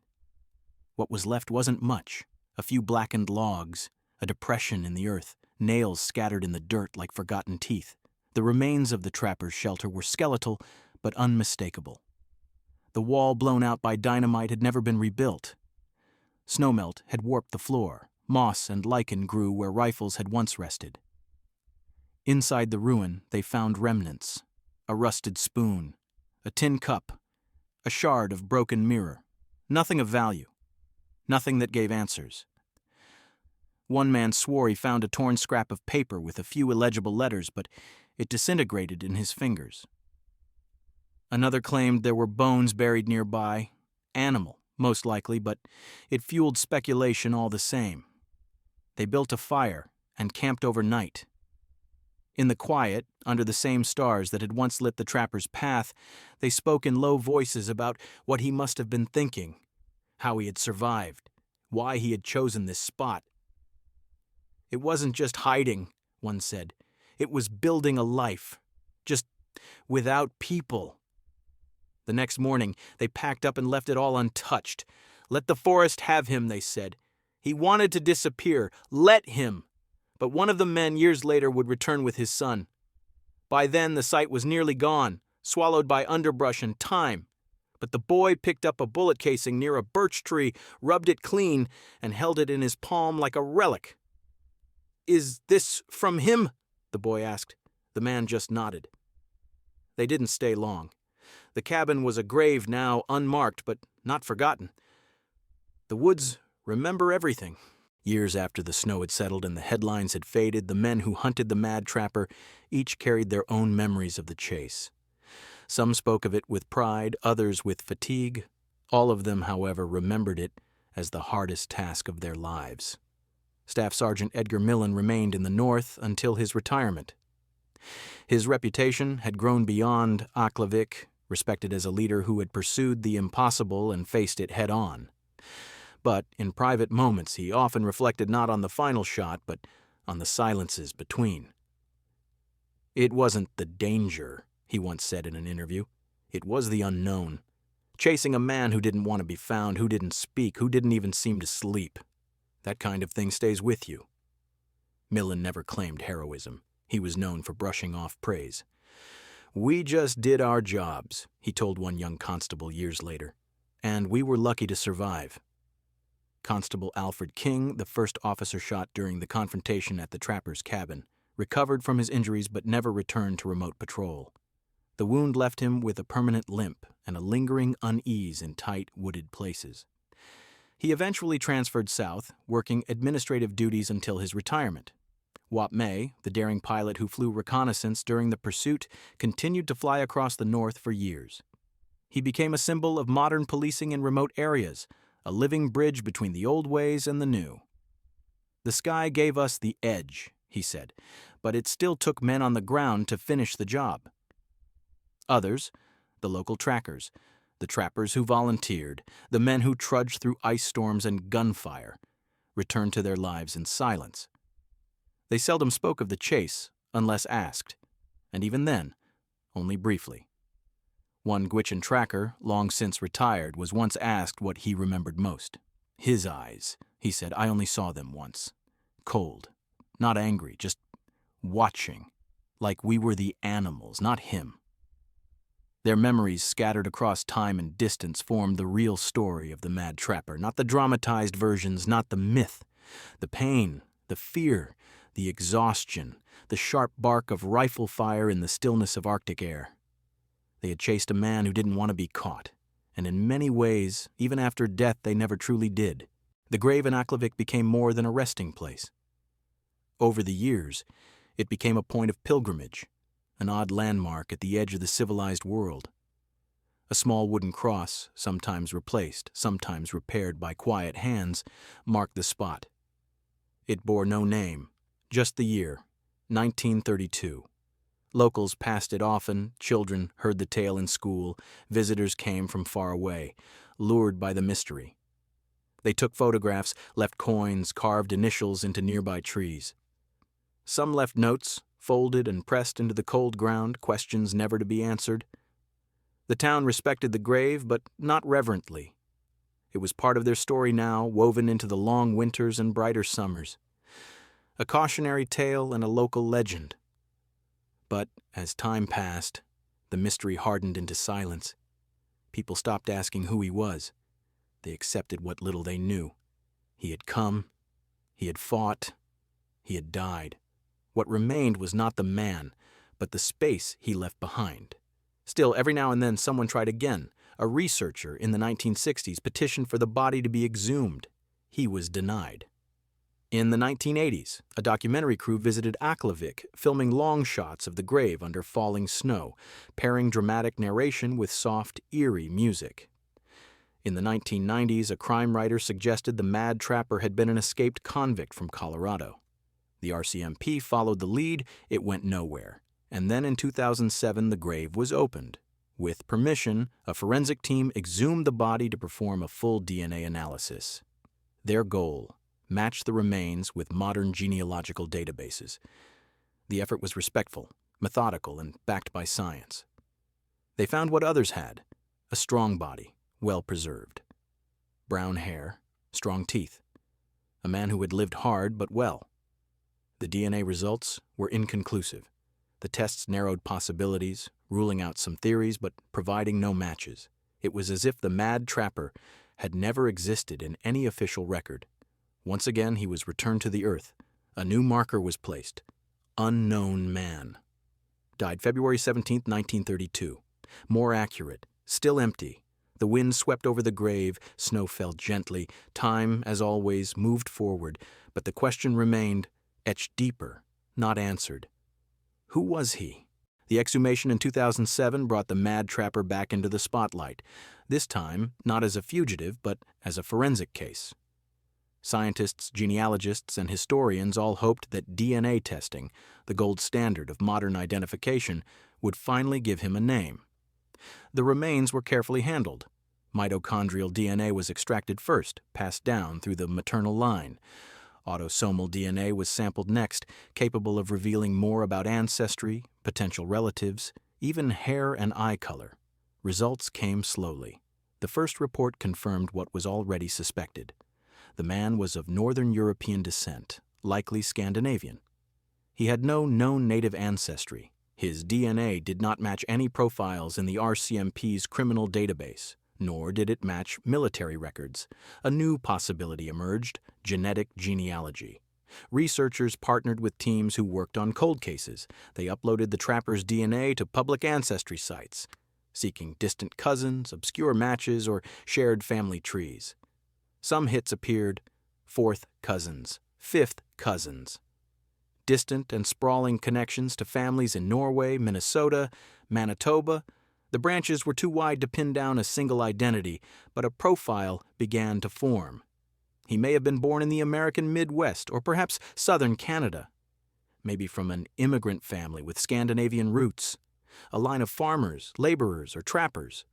[SPEAKER 1] What was left wasn't much: a few blackened logs, a depression in the earth, nails scattered in the dirt like forgotten teeth. The remains of the trapper's shelter were skeletal, but unmistakable. The wall blown out by dynamite had never been rebuilt. Snowmelt had warped the floor. Moss and lichen grew where rifles had once rested. Inside the ruin, they found remnants: a rusted spoon, a tin cup, a shard of broken mirror. Nothing of value. Nothing that gave answers. One man swore he found a torn scrap of paper with a few illegible letters, but it disintegrated in his fingers. Another claimed there were bones buried nearby, animal, most likely, but it fueled speculation all the same. They built a fire and camped overnight. In the quiet, under the same stars that had once lit the trapper's path, they spoke in low voices about what he must have been thinking, how he had survived, why he had chosen this spot. "It wasn't just hiding," one said. "It was building a life, just without people." The next morning, they packed up and left it all untouched. "Let the forest have him," they said. "He wanted to disappear. Let him." But one of the men years later would return with his son. By then, the site was nearly gone, swallowed by underbrush and time. But the boy picked up a bullet casing near a birch tree, rubbed it clean, and held it in his palm like a relic. "Is this from him?" the boy asked. The man just nodded. They didn't stay long. The cabin was a grave now, unmarked, but not forgotten. The woods remember everything. Years after the snow had settled and the headlines had faded, the men who hunted the mad trapper each carried their own memories of the chase. Some spoke of it with pride, others with fatigue. All of them, however, remembered it as the hardest task of their lives. Staff Sergeant Edgar Millen remained in the North until his retirement. His reputation had grown beyond Aklavik, respected as a leader who had pursued the impossible and faced it head-on. But in private moments, he often reflected not on the final shot, but on the silences between. "It wasn't the danger," he once said in an interview. "It was the unknown. Chasing a man who didn't want to be found, who didn't speak, who didn't even seem to sleep. That kind of thing stays with you." Millen never claimed heroism. He was known for brushing off praise. "We just did our jobs," he told one young constable years later, "and we were lucky to survive." Constable Alfred King, the first officer shot during the confrontation at the trapper's cabin, recovered from his injuries but never returned to remote patrol. The wound left him with a permanent limp and a lingering unease in tight, wooded places. He eventually transferred south, working administrative duties until his retirement. Wap May, the daring pilot who flew reconnaissance during the pursuit, continued to fly across the North for years. He became a symbol of modern policing in remote areas, a living bridge between the old ways and the new. "The sky gave us the edge," he said, "but it still took men on the ground to finish the job." Others, the local trackers, the trappers who volunteered, the men who trudged through ice storms and gunfire, returned to their lives in silence. They seldom spoke of the chase, unless asked, and even then, only briefly. One Gwich'in tracker, long since retired, was once asked what he remembered most. His eyes, he said, I only saw them once. Cold, not angry, just watching, like we were the animals, not him. Their memories, scattered across time and distance, formed the real story of the Mad Trapper, not the dramatized versions, not the myth. The pain, the fear, the exhaustion, the sharp bark of rifle fire in the stillness of Arctic air. They had chased a man who didn't want to be caught, and in many ways, even after death, they never truly did. The grave in Aklavik became more than a resting place. Over the years, it became a point of pilgrimage, an odd landmark at the edge of the civilized world. A small wooden cross, sometimes replaced, sometimes repaired by quiet hands, marked the spot. It bore no name, just the year, 1932. Locals passed it often, children heard the tale in school, visitors came from far away, lured by the mystery. They took photographs, left coins, carved initials into nearby trees. Some left notes, folded and pressed into the cold ground, questions never to be answered. The town respected the grave, but not reverently. It was part of their story now, woven into the long winters and brighter summers. A cautionary tale and a local legend. But as time passed, the mystery hardened into silence. People stopped asking who he was. They accepted what little they knew. He had come, he had fought, he had died. What remained was not the man, but the space he left behind. Still, every now and then someone tried again. A researcher in the 1960s petitioned for the body to be exhumed. He was denied. In the 1980s, a documentary crew visited Aklavik, filming long shots of the grave under falling snow, pairing dramatic narration with soft, eerie music. In the 1990s, a crime writer suggested the Mad Trapper had been an escaped convict from Colorado. The RCMP followed the lead, it went nowhere. And then in 2007, the grave was opened. With permission, a forensic team exhumed the body to perform a full DNA analysis. Their goal: match the remains with modern genealogical databases. The effort was respectful, methodical, and backed by science. They found what others had: a strong body, well preserved. Brown hair, strong teeth. A man who had lived hard but well. The DNA results were inconclusive. The tests narrowed possibilities, ruling out some theories but providing no matches. It was as if the Mad Trapper had never existed in any official record. Once again, he was returned to the earth. A new marker was placed. Unknown man. Died February 17, 1932. More accurate. Still empty. The wind swept over the grave, snow fell gently. Time, as always, moved forward, but the question remained, etched deeper, not answered. Who was he? The exhumation in 2007 brought the Mad Trapper back into the spotlight, this time not as a fugitive, but as a forensic case. Scientists, genealogists, and historians all hoped that DNA testing, the gold standard of modern identification, would finally give him a name. The remains were carefully handled. Mitochondrial DNA was extracted first, passed down through the maternal line. Autosomal DNA was sampled next, capable of revealing more about ancestry, potential relatives, even hair and eye color. Results came slowly. The first report confirmed what was already suspected. The man was of Northern European descent, likely Scandinavian. He had no known native ancestry. His DNA did not match any profiles in the RCMP's criminal database, nor did it match military records. A new possibility emerged: genetic genealogy. Researchers partnered with teams who worked on cold cases. They uploaded the trapper's DNA to public ancestry sites, seeking distant cousins, obscure matches, or shared family trees. Some hits appeared: fourth cousins, fifth cousins. Distant and sprawling connections to families in Norway, Minnesota, Manitoba. The branches were too wide to pin down a single identity, but a profile began to form. He may have been born in the American Midwest or perhaps southern Canada. Maybe from an immigrant family with Scandinavian roots. A line of farmers, laborers, or trappers.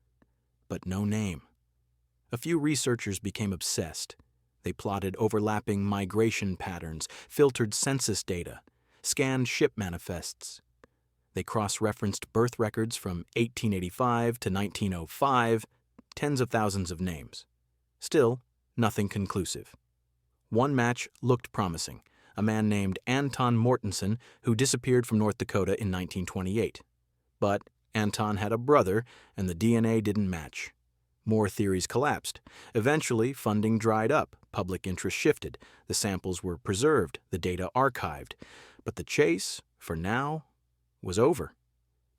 [SPEAKER 1] But no name. A few researchers became obsessed. They plotted overlapping migration patterns, filtered census data, scanned ship manifests. They cross-referenced birth records from 1885 to 1905, tens of thousands of names. Still, nothing conclusive. One match looked promising, a man named Anton Mortensen who disappeared from North Dakota in 1928. But Anton had a brother, and the DNA didn't match. More theories collapsed. Eventually, funding dried up, public interest shifted, the samples were preserved, the data archived. But the chase, for now, was over.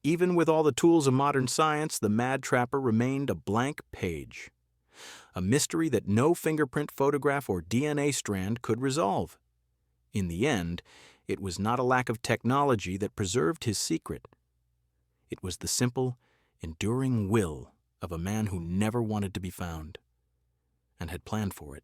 [SPEAKER 1] Even with all the tools of modern science, the Mad Trapper remained a blank page. A mystery that no fingerprint photograph or DNA strand could resolve. In the end, it was not a lack of technology that preserved his secret. It was the simple, enduring will of a man who never wanted to be found, and had planned for it.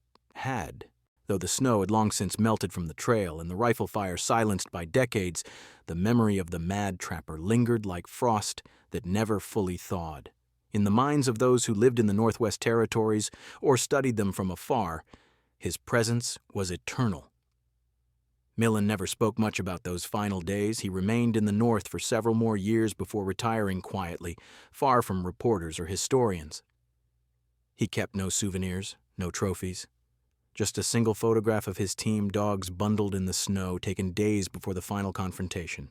[SPEAKER 1] Though the snow had long since melted from the trail and the rifle fire silenced by decades, the memory of the Mad Trapper lingered like frost that never fully thawed. In the minds of those who lived in the Northwest Territories or studied them from afar, his presence was eternal. Millen never spoke much about those final days. He remained in the North for several more years before retiring quietly, far from reporters or historians. He kept no souvenirs, no trophies. Just a single photograph of his team dogs bundled in the snow, taken days before the final confrontation.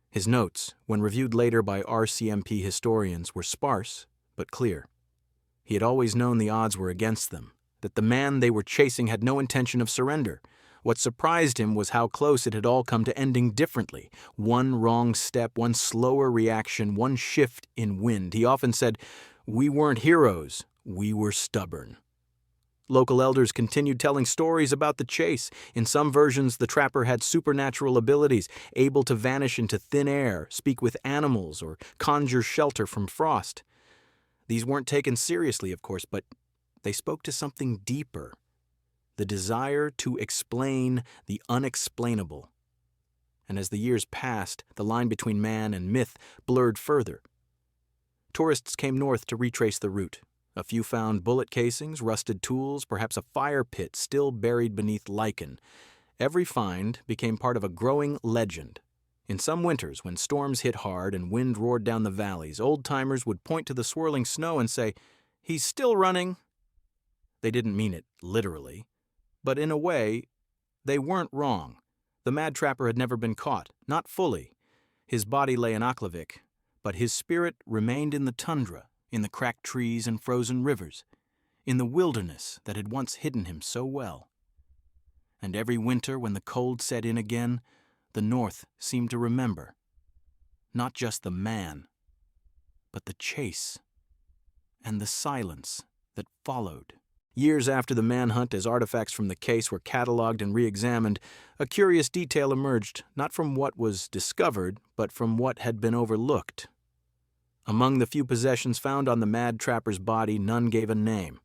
[SPEAKER 1] His notes, when reviewed later by RCMP historians, were sparse but clear. He had always known the odds were against them, that the man they were chasing had no intention of surrender. What surprised him was how close it had all come to ending differently. One wrong step, one slower reaction, one shift in wind. He often said, "We weren't heroes, we were stubborn." Local elders continued telling stories about the chase. In some versions, the trapper had supernatural abilities, able to vanish into thin air, speak with animals, or conjure shelter from frost. These weren't taken seriously, of course, but they spoke to something deeper. The desire to explain the unexplainable. And as the years passed, the line between man and myth blurred further. Tourists came north to retrace the route. A few found bullet casings, rusted tools, perhaps a fire pit still buried beneath lichen. Every find became part of a growing legend. In some winters, when storms hit hard and wind roared down the valleys, old-timers would point to the swirling snow and say, "He's still running." They didn't mean it literally, but in a way, they weren't wrong. The Mad Trapper had never been caught, not fully. His body lay in Aklavik, but his spirit remained in the tundra, in the cracked trees and frozen rivers, in the wilderness that had once hidden him so well. And every winter, when the cold set in again, the North seemed to remember. Not just the man, but the chase, and the silence that followed. Years after the manhunt, as artifacts from the case were cataloged and re-examined, a curious detail emerged, not from what was discovered, but from what had been overlooked. Among the few possessions found on the Mad Trapper's body, none gave a name.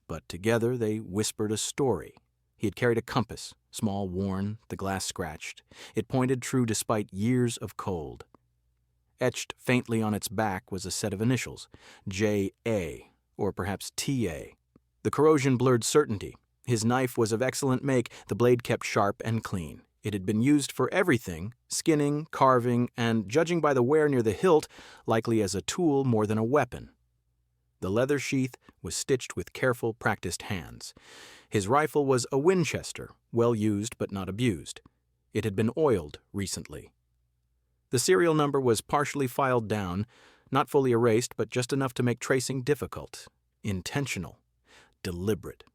[SPEAKER 1] But together they whispered a story. He had carried a compass, small, worn, the glass scratched. It pointed true despite years of cold. Etched faintly on its back was a set of initials, J.A., or perhaps T.A. The corrosion blurred certainty. His knife was of excellent make, the blade kept sharp and clean. It had been used for everything, skinning, carving, and, judging by the wear near the hilt, likely as a tool more than a weapon. The leather sheath was stitched with careful, practiced hands. His rifle was a Winchester, well used but not abused. It had been oiled recently. The serial number was partially filed down, not fully erased, but just enough to make tracing difficult, intentional, deliberate.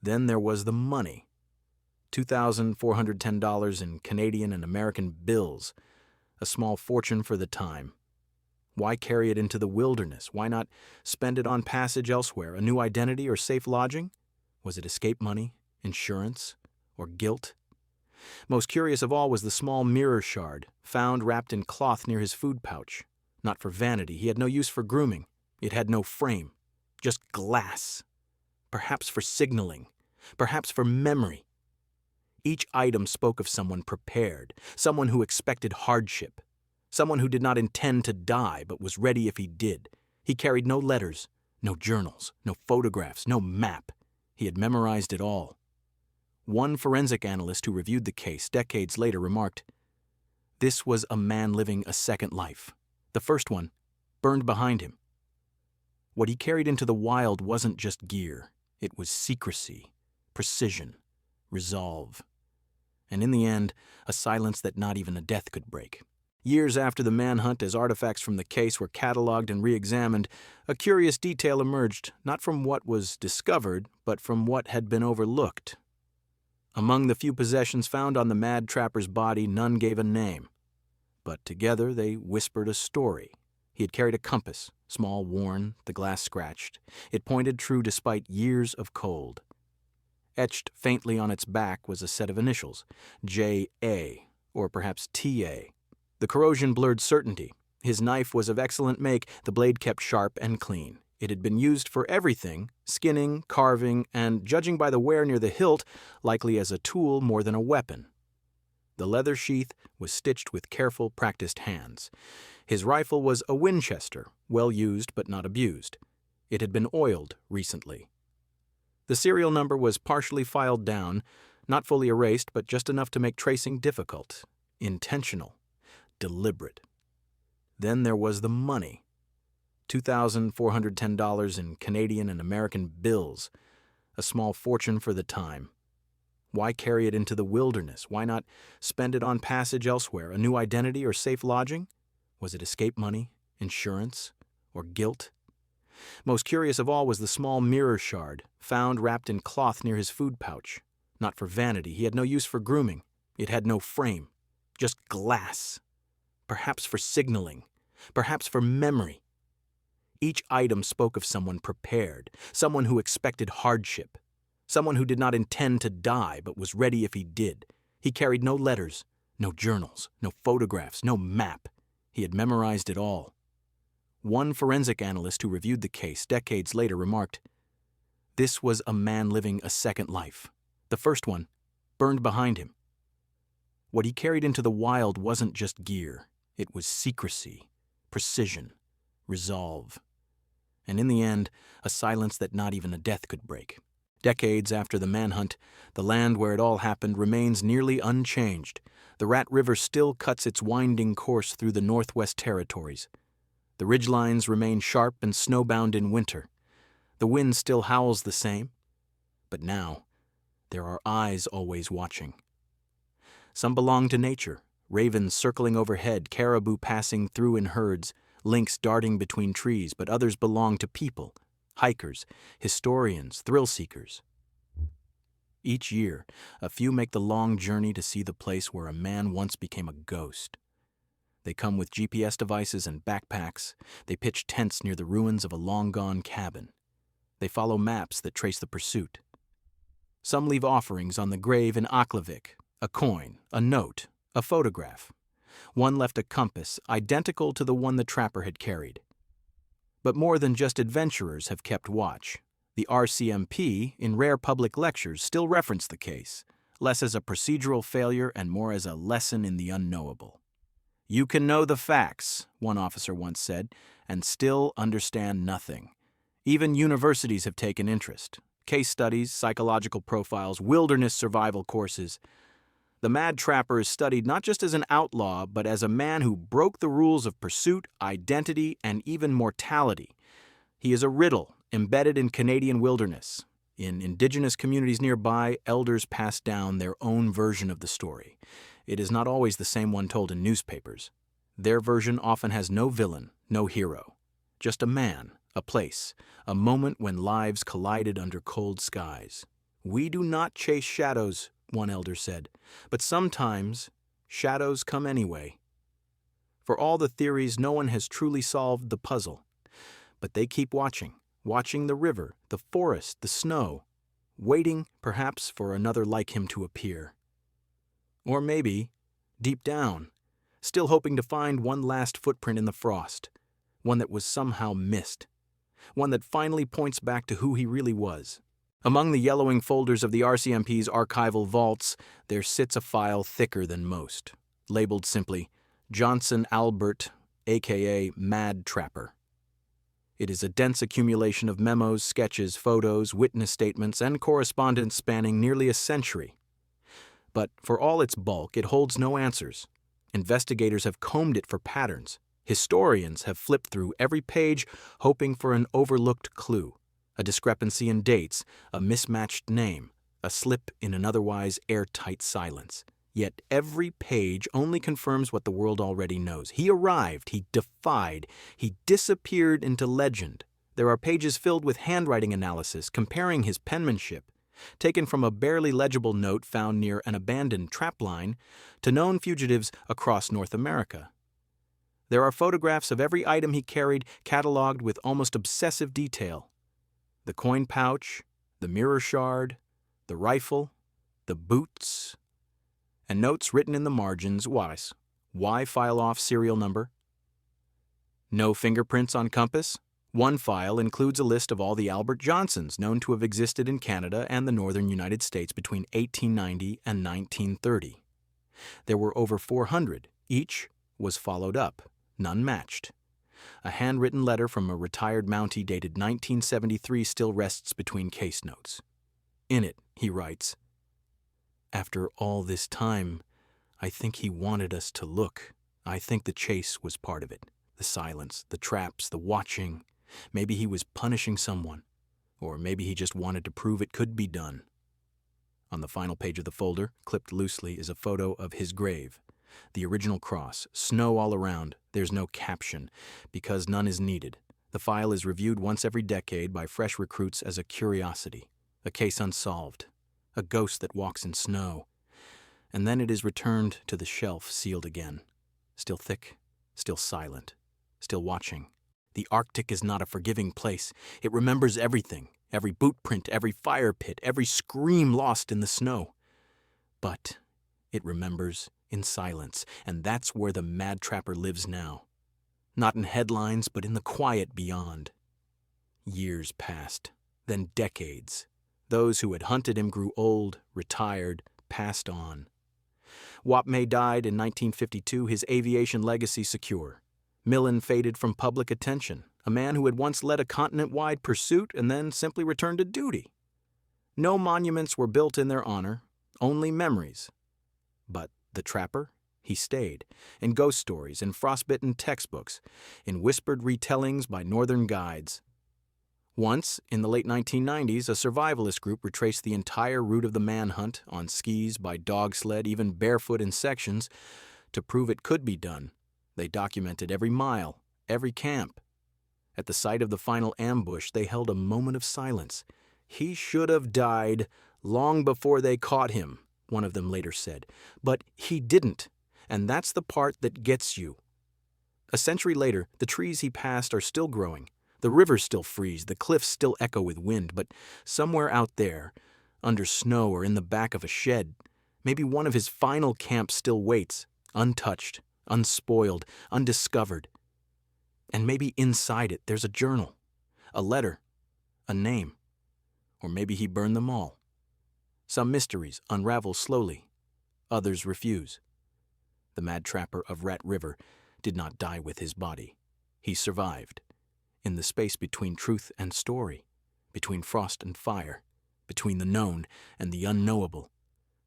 [SPEAKER 1] Then there was the money. $2,410 in Canadian and American bills, a small fortune for the time. Why carry it into the wilderness? Why not spend it on passage elsewhere, a new identity or safe lodging? Was it escape money, insurance, or guilt? Most curious of all was the small mirror shard, found wrapped in cloth near his food pouch. Not for vanity, he had no use for grooming. It had no frame, just glass. Perhaps for signaling, perhaps for memory. Each item spoke of someone prepared, someone who expected hardship, someone who did not intend to die but was ready if he did. He carried no letters, no journals, no photographs, no map. He had memorized it all. One forensic analyst who reviewed the case decades later remarked, "This was a man living a second life. The first one burned behind him." What he carried into the wild wasn't just gear. It was secrecy, precision, resolve. And in the end, a silence that not even a death could break. Years after the manhunt, as artifacts from the case were cataloged and re-examined, a curious detail emerged, not from what was discovered, but from what had been overlooked. Among the few possessions found on the mad trapper's body, none gave a name. But together they whispered a story. He had carried a compass, small, worn, the glass scratched. It pointed true despite years of cold. Etched faintly on its back was a set of initials, J.A., or perhaps T.A. The corrosion blurred certainty. His knife was of excellent make, the blade kept sharp and clean. It had been used for everything, skinning, carving, and, judging by the wear near the hilt, likely as a tool more than a weapon. The leather sheath was stitched with careful, practiced hands. His rifle was a Winchester, well used but not abused. It had been oiled recently. The serial number was partially filed down, not fully erased, but just enough to make tracing difficult, intentional, deliberate. Then there was the money. $2,410 in Canadian and American bills, a small fortune for the time. Why carry it into the wilderness? Why not spend it on passage elsewhere, a new identity or safe lodging? Was it escape money, insurance, or guilt? Most curious of all was the small mirror shard, found wrapped in cloth near his food pouch. Not for vanity, he had no use for grooming. It had no frame, just glass. Perhaps for signaling, perhaps for memory. Each item spoke of someone prepared, someone who expected hardship, someone who did not intend to die but was ready if he did. He carried no letters, no journals, no photographs, no map. He had memorized it all. One forensic analyst who reviewed the case decades later remarked, "This was a man living a second life. The first one burned behind him." What he carried into the wild wasn't just gear. It was secrecy, precision, resolve. And in the end, a silence that not even a death could break. Decades after the manhunt, the land where it all happened remains nearly unchanged. The Rat River still cuts its winding course through the Northwest Territories. The ridgelines remain sharp and snowbound in winter. The wind still howls the same. But now, there are eyes always watching. Some belong to nature, ravens circling overhead, caribou passing through in herds, lynx darting between trees, but others belong to people, hikers, historians, thrill-seekers. Each year, a few make the long journey to see the place where a man once became a ghost. They come with GPS devices and backpacks. They pitch tents near the ruins of a long-gone cabin. They follow maps that trace the pursuit. Some leave offerings on the grave in Aklavik, a coin, a note, a photograph. One left a compass, identical to the one the trapper had carried. But more than just adventurers have kept watch. The RCMP, in rare public lectures, still reference the case, less as a procedural failure and more as a lesson in the unknowable. "You can know the facts," one officer once said, "and still understand nothing." Even universities have taken interest. Case studies, psychological profiles, wilderness survival courses. The mad trapper is studied not just as an outlaw, but as a man who broke the rules of pursuit, identity, and even mortality. He is a riddle embedded in Canadian wilderness. In Indigenous communities nearby, elders pass down their own version of the story. It is not always the same one told in newspapers. Their version often has no villain, no hero. Just a man, a place, a moment when lives collided under cold skies. "We do not chase shadows," one elder said, "but sometimes shadows come anyway." For all the theories, no one has truly solved the puzzle. But they keep watching the river, the forest, the snow, waiting, perhaps, for another like him to appear. Or maybe, deep down, still hoping to find one last footprint in the frost, one that was somehow missed, one that finally points back to who he really was. Among the yellowing folders of the RCMP's archival vaults, there sits a file thicker than most, labeled simply Johnson Albert, a.k.a. Mad Trapper. It is a dense accumulation of memos, sketches, photos, witness statements, and correspondence spanning nearly a century. But for all its bulk, it holds no answers. Investigators have combed it for patterns. Historians have flipped through every page, hoping for an overlooked clue, A discrepancy in dates, a mismatched name, a slip in an otherwise airtight silence. Yet every page only confirms what the world already knows. He arrived, he defied, he disappeared into legend. There are pages filled with handwriting analysis comparing his penmanship, taken from a barely legible note found near an abandoned trapline, to known fugitives across North America. There are photographs of every item he carried, catalogued with almost obsessive detail. The coin pouch, the mirror shard, the rifle, the boots, and notes written in the margins. Why file off serial number? No fingerprints on compass? One file includes a list of all the Albert Johnsons known to have existed in Canada and the northern United States between 1890 and 1930. There were over 400. Each was followed up, none matched. A handwritten letter from a retired Mountie dated 1973 still rests between case notes. In it, he writes, "After all this time, I think he wanted us to look. I think the chase was part of it. The silence, the traps, the watching. Maybe he was punishing someone, or maybe he just wanted to prove it could be done." On the final page of the folder, clipped loosely, is a photo of his grave. The original cross, snow all around. There's no caption, because none is needed. The file is reviewed once every decade by fresh recruits as a curiosity, a case unsolved, a ghost that walks in snow. And then it is returned to the shelf, sealed again. Still thick, still silent, still watching. The Arctic is not a forgiving place. It remembers everything, every boot print, every fire pit, every scream lost in the snow. But it remembers in silence, and that's where the mad trapper lives now. Not in headlines, but in the quiet beyond. Years passed, then decades. Those who had hunted him grew old, retired, passed on. Wap May died in 1952, his aviation legacy secure. Millen faded from public attention, a man who had once led a continent-wide pursuit and then simply returned to duty. No monuments were built in their honor, only memories. But the trapper, he stayed, in ghost stories, in frostbitten textbooks, in whispered retellings by northern guides. Once, in the late 1990s, a survivalist group retraced the entire route of the manhunt, on skis, by dog sled, even barefoot in sections, to prove it could be done. They documented every mile, every camp. At the site of the final ambush, they held a moment of silence. "He should have died long before they caught him," one of them later said. But he didn't, and that's the part that gets you. A century later, the trees he passed are still growing. The rivers still freeze, the cliffs still echo with wind, but somewhere out there, under snow or in the back of a shed, maybe one of his final camps still waits, untouched, unspoiled, undiscovered. And maybe inside it there's a journal, a letter, a name. Or maybe he burned them all. Some mysteries unravel slowly, others refuse. The mad trapper of Rat River did not die with his body. He survived. In the space between truth and story, between frost and fire, between the known and the unknowable,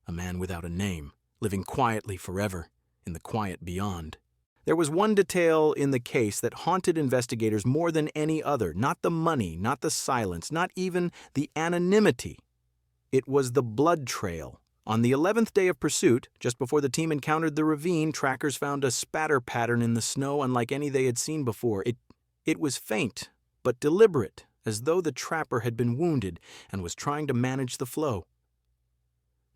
[SPEAKER 1] a man without a name, living quietly forever in the quiet beyond. There was one detail in the case that haunted investigators more than any other, not the money, not the silence, not even the anonymity. It was the blood trail. On the 11th day of pursuit, just before the team encountered the ravine, trackers found a spatter pattern in the snow unlike any they had seen before. It was faint, but deliberate, as though the trapper had been wounded and was trying to manage the flow.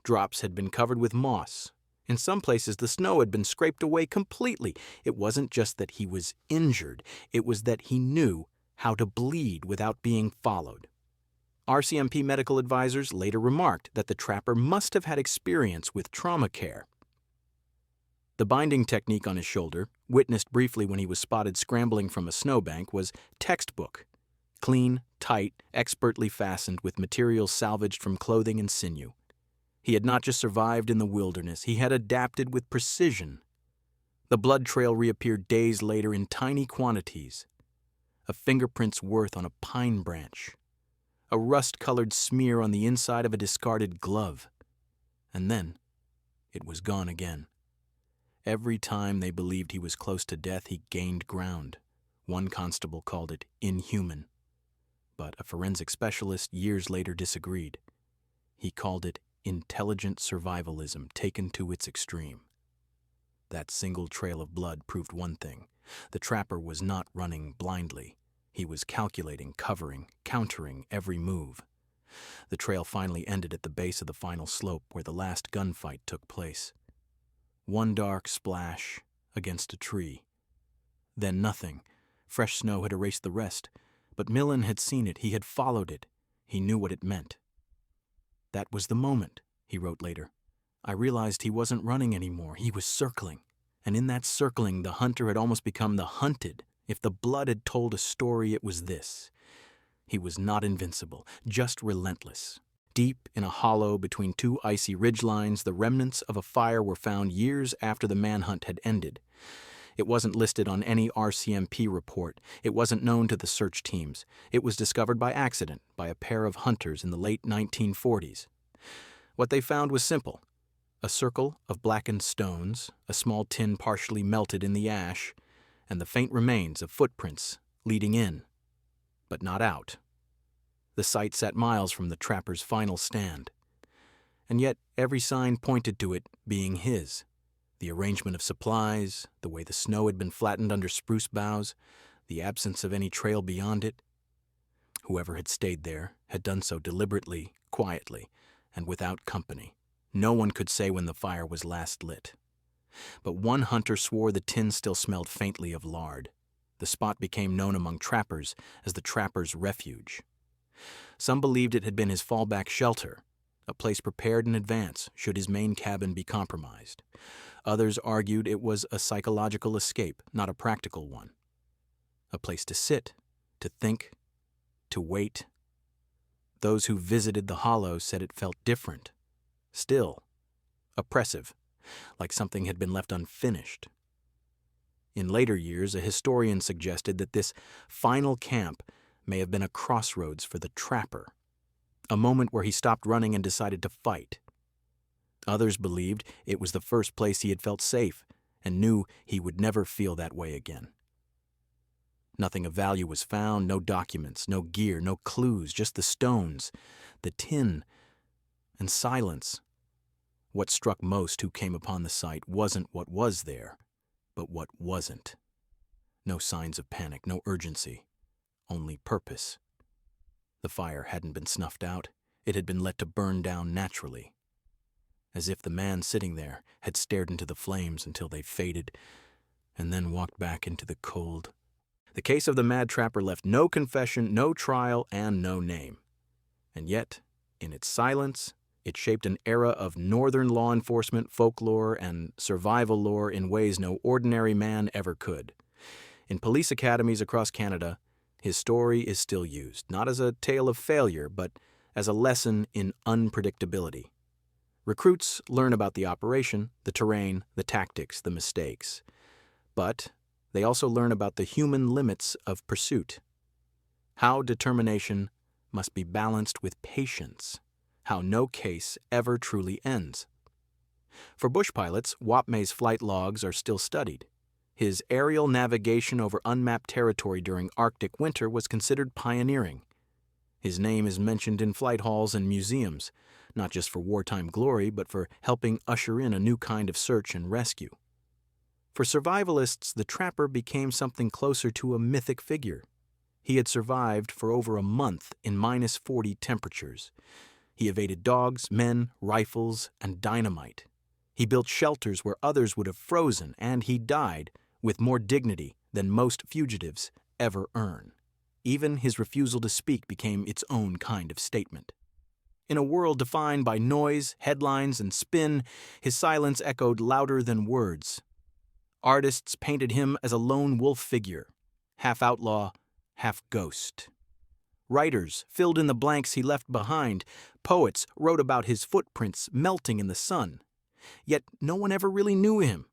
[SPEAKER 1] Drops had been covered with moss. In some places, the snow had been scraped away completely. It wasn't just that he was injured. It was that he knew how to bleed without being followed. RCMP medical advisors later remarked that the trapper must have had experience with trauma care. The binding technique on his shoulder, witnessed briefly when he was spotted scrambling from a snowbank, was textbook. Clean, tight, expertly fastened with materials salvaged from clothing and sinew. He had not just survived in the wilderness, he had adapted with precision. The blood trail reappeared days later in tiny quantities. A fingerprint's worth on a pine branch. A rust-colored smear on the inside of a discarded glove. And then, it was gone again. Every time they believed he was close to death, he gained ground. One constable called it inhuman. but a forensic specialist years later disagreed. He called it intelligent survivalism taken to its extreme. That single trail of blood proved one thing. The trapper was not running blindly. He was calculating, covering, countering every move. The trail finally ended at the base of the final slope where the last gunfight took place. One dark splash against a tree. Then nothing. Fresh snow had erased the rest. But Millen had seen it. He had followed it. He knew what it meant. "That was the moment," he wrote later. "I realized he wasn't running anymore. He was circling. And in that circling, the hunter had almost become the hunted. If the blood had told a story, it was this. He was not invincible, just relentless. Deep in a hollow between two icy ridgelines, the remnants of a fire were found years after the manhunt had ended. It wasn't listed on any RCMP report. It wasn't known to the search teams. It was discovered by accident by a pair of hunters in the late 1940s. What they found was simple. A circle of blackened stones, a small tin partially melted in the ash, and the faint remains of footprints leading in, but not out. The site sat miles from the trapper's final stand. And yet every sign pointed to it being his. The arrangement of supplies, the way the snow had been flattened under spruce boughs, the absence of any trail beyond it. Whoever had stayed there had done so deliberately, quietly, and without company. No one could say when the fire was last lit. But one hunter swore the tin still smelled faintly of lard. The spot became known among trappers as the trapper's refuge. Some believed it had been his fallback shelter, a place prepared in advance should his main cabin be compromised. Others argued it was a psychological escape, not a practical one. A place to sit, to think, to wait. Those who visited the hollow said it felt different, still, oppressive, like something had been left unfinished. In later years, a historian suggested that this final camp may have been a crossroads for the trapper, a moment where he stopped running and decided to fight. Others believed it was the first place he had felt safe and knew he would never feel that way again. Nothing of value was found, no documents, no gear, no clues, just the stones, the tin, and silence. What struck most who came upon the site wasn't what was there, but what wasn't. No signs of panic, no urgency, only purpose. The fire hadn't been snuffed out. It had been let to burn down naturally, as if the man sitting there had stared into the flames until they faded and then walked back into the cold. The case of the mad trapper left no confession, no trial, and no name. And yet, in its silence, it shaped an era of northern law enforcement, folklore, and survival lore in ways no ordinary man ever could. In police academies across Canada, his story is still used, not as a tale of failure, but as a lesson in unpredictability. Recruits learn about the operation, the terrain, the tactics, the mistakes. But they also learn about the human limits of pursuit. How determination must be balanced with patience. How no case ever truly ends. For bush pilots, Wapmay's flight logs are still studied. His aerial navigation over unmapped territory during Arctic winter was considered pioneering. His name is mentioned in flight halls and museums, not just for wartime glory, but for helping usher in a new kind of search and rescue. For survivalists, the trapper became something closer to a mythic figure. He had survived for over a month in -40 temperatures. He evaded dogs, men, rifles, and dynamite. He built shelters where others would have frozen, and he died with more dignity than most fugitives ever earn. Even his refusal to speak became its own kind of statement. In a world defined by noise, headlines, and spin, his silence echoed louder than words. Artists painted him as a lone wolf figure, half outlaw, half ghost. Writers filled in the blanks he left behind. Poets wrote about his footprints melting in the sun. Yet no one ever really knew him.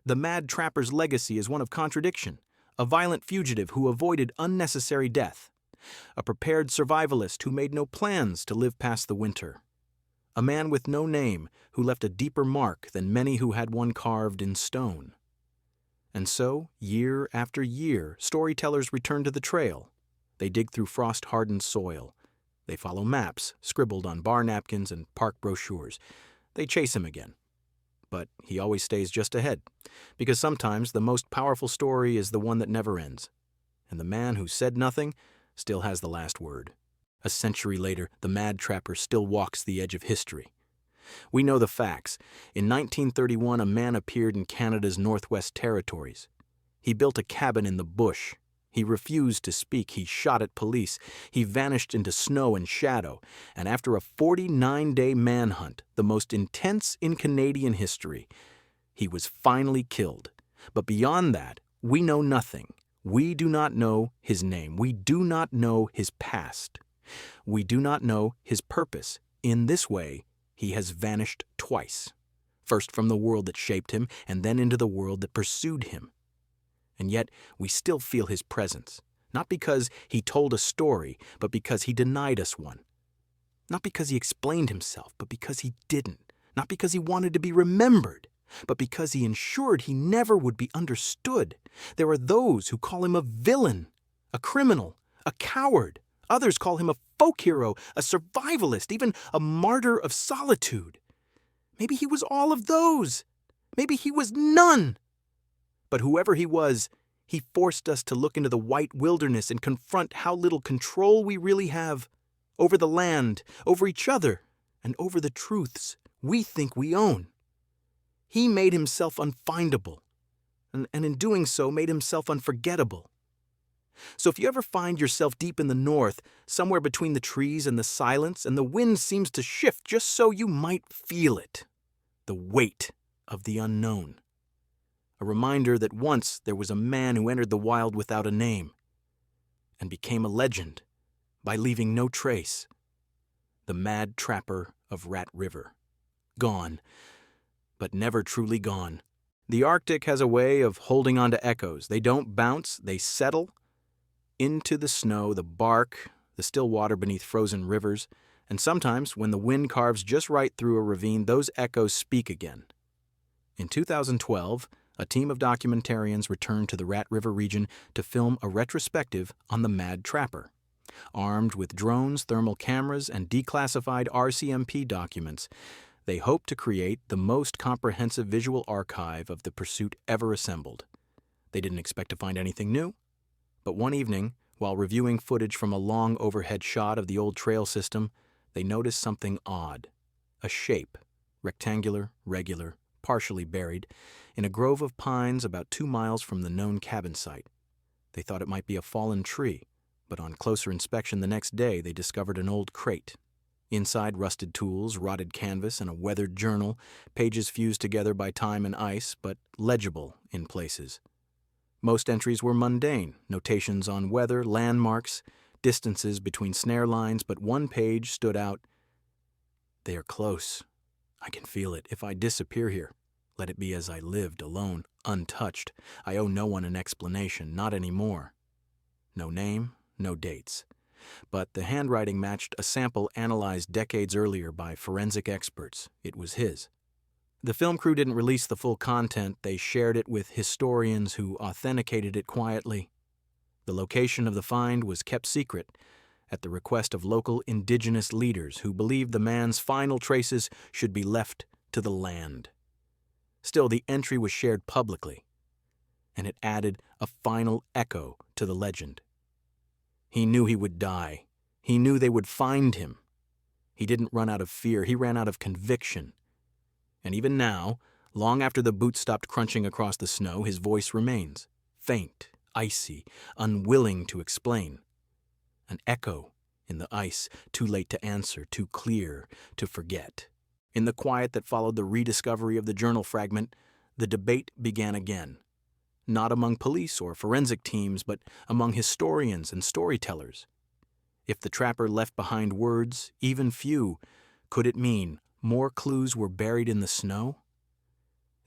[SPEAKER 1] The mad trapper's legacy is one of contradiction, a violent fugitive who avoided unnecessary death, a prepared survivalist who made no plans to live past the winter, a man with no name who left a deeper mark than many who had one carved in stone. And so, year after year, storytellers returned to the trail, They dig through frost-hardened soil. They follow maps scribbled on bar napkins and park brochures. They chase him again. But he always stays just ahead, because sometimes the most powerful story is the one that never ends. And the man who said nothing still has the last word. A century later, the mad trapper still walks the edge of history. We know the facts. In 1931, a man appeared in Canada's Northwest Territories. He built a cabin in the bush. He refused to speak. He shot at police. He vanished into snow and shadow. And after a 49-day manhunt, the most intense in Canadian history, he was finally killed. But beyond that, we know nothing. We do not know his name. We do not know his past. We do not know his purpose. In this way, he has vanished twice. First from the world that shaped him, and then into the world that pursued him. And yet, we still feel his presence, not because he told a story, but because he denied us one. Not because he explained himself, but because he didn't. Not because he wanted to be remembered, but because he ensured he never would be understood. There are those who call him a villain, a criminal, a coward. Others call him a folk hero, a survivalist, even a martyr of solitude. Maybe he was all of those. Maybe he was none. But whoever he was, he forced us to look into the white wilderness and confront how little control we really have over the land, over each other, and over the truths we think we own. He made himself unfindable, and in doing so made himself unforgettable. So if you ever find yourself deep in the north, somewhere between the trees and the silence, and the wind seems to shift just so you might feel it, the weight of the unknown. A reminder that once there was a man who entered the wild without a name and became a legend by leaving no trace. The mad trapper of Rat River. Gone, but never truly gone. The Arctic has a way of holding on to echoes. They don't bounce, they settle into the snow, the bark, the still water beneath frozen rivers, and sometimes, when the wind carves just right through a ravine, those echoes speak again. In 2012, a team of documentarians returned to the Rat River region to film a retrospective on the Mad Trapper. Armed with drones, thermal cameras, and declassified RCMP documents, they hope to create the most comprehensive visual archive of the pursuit ever assembled. They didn't expect to find anything new, but one evening, while reviewing footage from a long overhead shot of the old trail system, they noticed something odd. A shape, rectangular, regular, partially buried, in a grove of pines about 2 miles from the known cabin site. They thought it might be a fallen tree, but on closer inspection the next day they discovered an old crate. Inside, rusted tools, rotted canvas, and a weathered journal, pages fused together by time and ice, but legible in places. Most entries were mundane, notations on weather, landmarks, distances between snare lines, but one page stood out. They are close. I can feel it. If I disappear here, let it be as I lived, alone, untouched. I owe no one an explanation, not anymore. No name, no dates. But the handwriting matched a sample analyzed decades earlier by forensic experts. It was his. The film crew didn't release the full content. They shared it with historians who authenticated it quietly. The location of the find was kept secret at the request of local indigenous leaders who believed the man's final traces should be left to the land. Still, the entry was shared publicly, and it added a final echo to the legend. He knew he would die. He knew they would find him. He didn't run out of fear. He ran out of conviction. And even now, long after the boots stopped crunching across the snow, his voice remains, faint, icy, unwilling to explain. An echo in the ice, too late to answer, too clear to forget. In the quiet that followed the rediscovery of the journal fragment, the debate began again. Not among police or forensic teams, but among historians and storytellers. If the trapper left behind words, even few, could it mean more clues were buried in the snow?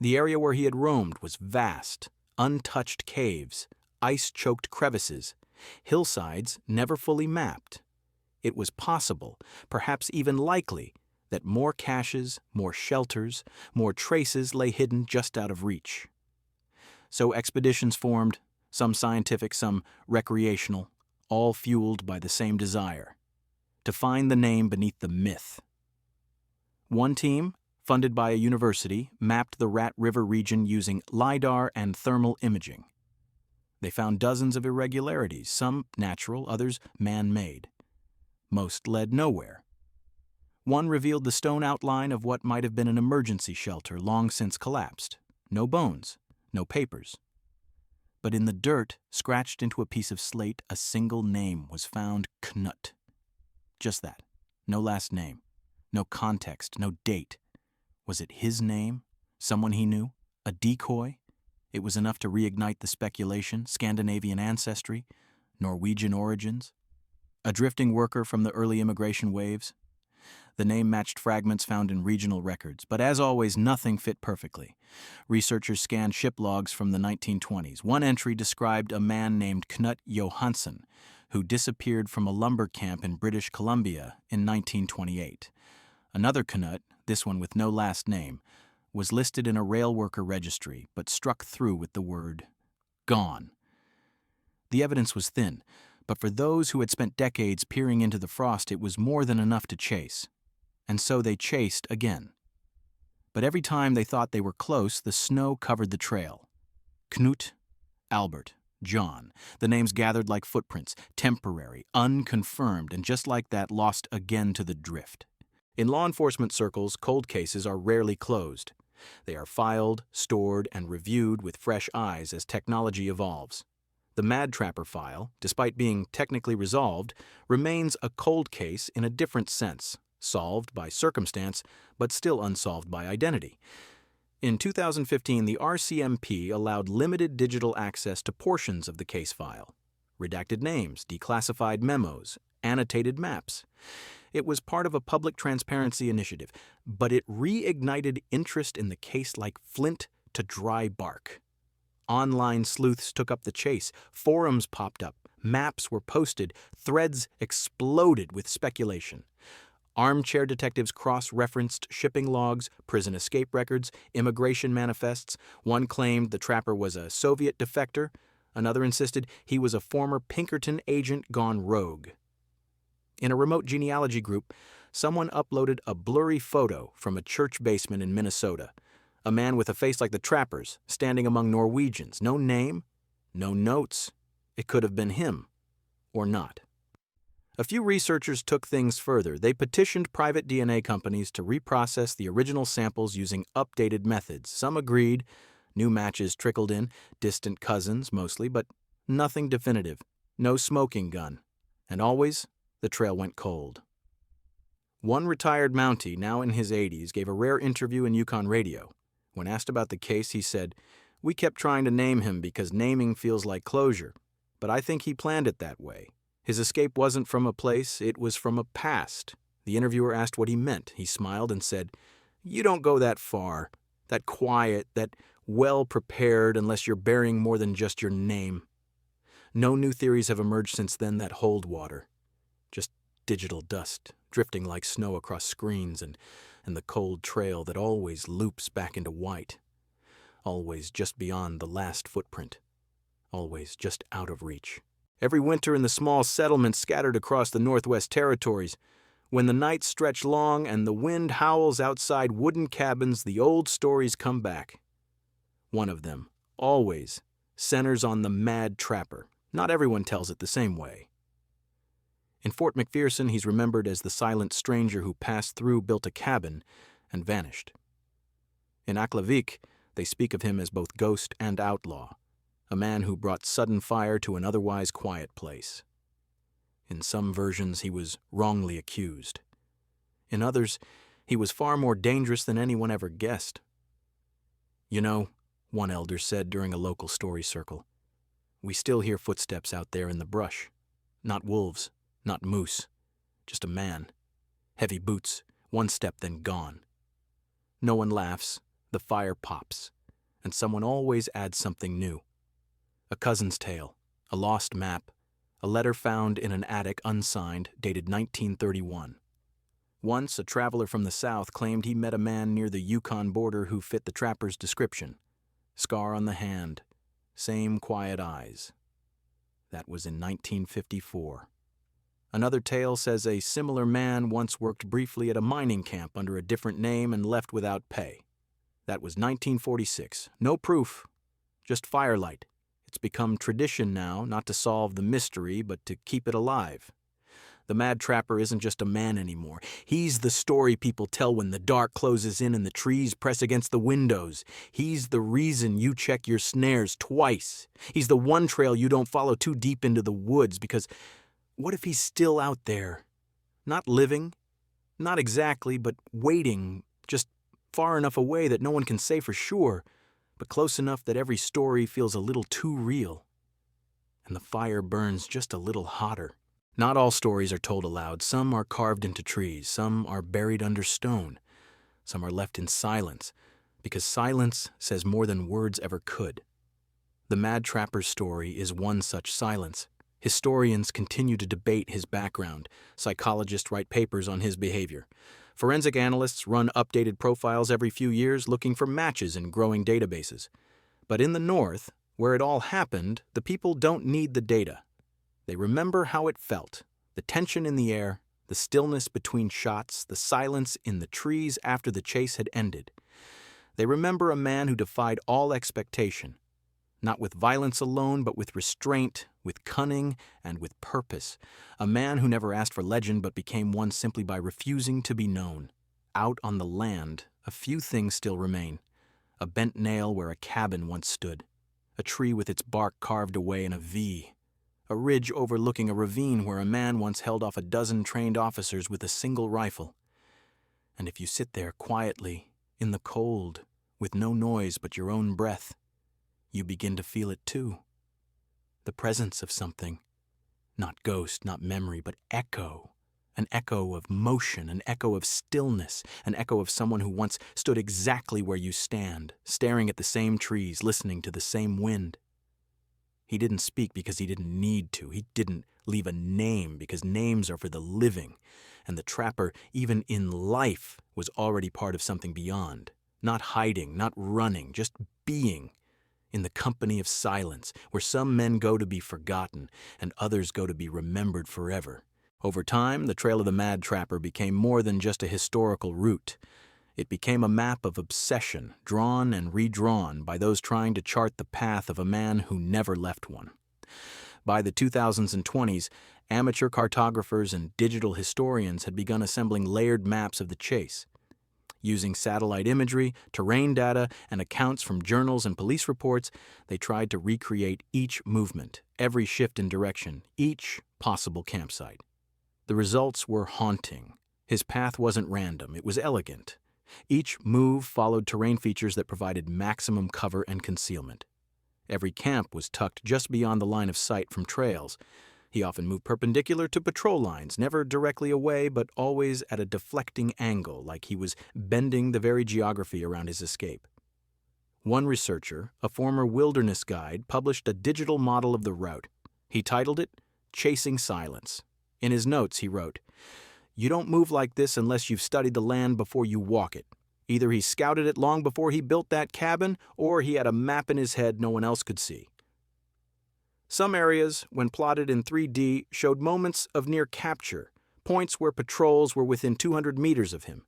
[SPEAKER 1] The area where he had roamed was vast, untouched caves, ice-choked crevices, hillsides never fully mapped. It was possible, perhaps even likely, that more caches, more shelters, more traces lay hidden just out of reach. So expeditions formed, some scientific, some recreational, all fueled by the same desire: to find the name beneath the myth. One team, funded by a university, mapped the Rat River region using LiDAR and thermal imaging. They found dozens of irregularities, some natural, others man-made. Most led nowhere. One revealed the stone outline of what might have been an emergency shelter long since collapsed. No bones, no papers. But in the dirt, scratched into a piece of slate, a single name was found: Knut. Just that. No last name. No context, no date. Was it his name? Someone he knew? A decoy? It was enough to reignite the speculation: Scandinavian ancestry, Norwegian origins. A drifting worker from the early immigration waves. The name matched fragments found in regional records, but as always, nothing fit perfectly. Researchers scanned ship logs from the 1920s. One entry described a man named Knut Johansson, who disappeared from a lumber camp in British Columbia in 1928. Another Knut, this one with no last name, was listed in a rail worker registry, but struck through with the word gone. The evidence was thin, but for those who had spent decades peering into the frost, it was more than enough to chase. And so they chased again. But every time they thought they were close, the snow covered the trail. Knut, Albert, John, the names gathered like footprints, temporary, unconfirmed, and just like that, lost again to the drift. In law enforcement circles, cold cases are rarely closed. They are filed, stored, and reviewed with fresh eyes as technology evolves. The Mad Trapper file, despite being technically resolved, remains a cold case in a different sense, solved by circumstance, but still unsolved by identity. In 2015, the RCMP allowed limited digital access to portions of the case file: redacted names, declassified memos, annotated maps. It was part of a public transparency initiative, but it reignited interest in the case like flint to dry bark. Online sleuths took up the chase, forums popped up, maps were posted, threads exploded with speculation. Armchair detectives cross-referenced shipping logs, prison escape records, immigration manifests. One claimed the trapper was a Soviet defector. Another insisted he was a former Pinkerton agent gone rogue. In a remote genealogy group, someone uploaded a blurry photo from a church basement in Minnesota. A man with a face like the trapper's, standing among Norwegians. No name, no notes. It could have been him, or not. A few researchers took things further. They petitioned private DNA companies to reprocess the original samples using updated methods. Some agreed. New matches trickled in, distant cousins mostly, but nothing definitive. No smoking gun. And always, the trail went cold. One retired Mountie, now in his 80s, gave a rare interview in Yukon radio. When asked about the case, he said, "We kept trying to name him because naming feels like closure, but I think he planned it that way. His escape wasn't from a place, it was from a past." The interviewer asked what he meant. He smiled and said, "You don't go that far, that quiet, that well-prepared unless you're burying more than just your name." No new theories have emerged since then that hold water. Just digital dust, drifting like snow across screens, and the cold trail that always loops back into white. Always just beyond the last footprint. Always just out of reach. Every winter in the small settlements scattered across the Northwest Territories, when the nights stretch long and the wind howls outside wooden cabins, the old stories come back. One of them, always, centers on the Mad Trapper. Not everyone tells it the same way. In Fort McPherson, he's remembered as the silent stranger who passed through, built a cabin, and vanished. In Aklavik, they speak of him as both ghost and outlaw, a man who brought sudden fire to an otherwise quiet place. In some versions, he was wrongly accused. In others, he was far more dangerous than anyone ever guessed. "You know," one elder said during a local story circle, "we still hear footsteps out there in the brush. Not wolves, not moose, just a man. Heavy boots, one step then gone." No one laughs, the fire pops, and someone always adds something new. A cousin's tale, a lost map, a letter found in an attic unsigned, dated 1931. Once, a traveler from the south claimed he met a man near the Yukon border who fit the trapper's description. Scar on the hand, same quiet eyes. That was in 1954. Another tale says a similar man once worked briefly at a mining camp under a different name and left without pay. That was 1946. No proof, just firelight. It's become tradition now, not to solve the mystery, but to keep it alive. The Mad Trapper isn't just a man anymore. He's the story people tell when the dark closes in and the trees press against the windows. He's the reason you check your snares twice. He's the one trail you don't follow too deep into the woods, because what if he's still out there? Not living, not exactly, but waiting, just far enough away that no one can say for sure, but close enough that every story feels a little too real. And the fire burns just a little hotter. Not all stories are told aloud. Some are carved into trees. Some are buried under stone. Some are left in silence, because silence says more than words ever could. The Mad Trapper's story is one such silence. Historians continue to debate his background. Psychologists write papers on his behavior. Forensic analysts run updated profiles every few years looking for matches in growing databases. But in the North, where it all happened, the people don't need the data. They remember how it felt, the tension in the air, the stillness between shots, the silence in the trees after the chase had ended. They remember a man who defied all expectation, not with violence alone, but with restraint, with cunning, and with purpose. A man who never asked for legend but became one simply by refusing to be known. Out on the land, a few things still remain. A bent nail where a cabin once stood. A tree with its bark carved away in a V. A ridge overlooking a ravine where a man once held off a dozen trained officers with a single rifle. And if you sit there quietly, in the cold, with no noise but your own breath, you begin to feel it too. The presence of something. Not ghost, not memory, but echo. An echo of motion, an echo of stillness, an echo of someone who once stood exactly where you stand, staring at the same trees, listening to the same wind. He didn't speak because he didn't need to. He didn't leave a name because names are for the living. And the trapper, even in life, was already part of something beyond. Not hiding, not running, just being. In the company of silence, where some men go to be forgotten and others go to be remembered forever. Over time, the trail of the Mad Trapper became more than just a historical route. It became a map of obsession, drawn and redrawn by those trying to chart the path of a man who never left one. By the 2000s and 20s, amateur cartographers and digital historians had begun assembling layered maps of the chase. Using satellite imagery, terrain data, and accounts from journals and police reports, they tried to recreate each movement, every shift in direction, each possible campsite. The results were haunting. His path wasn't random, it was elegant. Each move followed terrain features that provided maximum cover and concealment. Every camp was tucked just beyond the line of sight from trails. He often moved perpendicular to patrol lines, never directly away, but always at a deflecting angle, like he was bending the very geography around his escape. One researcher, a former wilderness guide, published a digital model of the route. He titled it, Chasing Silence. In his notes, he wrote, "You don't move like this unless you've studied the land before you walk it. Either he scouted it long before he built that cabin, or he had a map in his head no one else could see." Some areas, when plotted in 3D, showed moments of near capture, points where patrols were within 200 meters of him.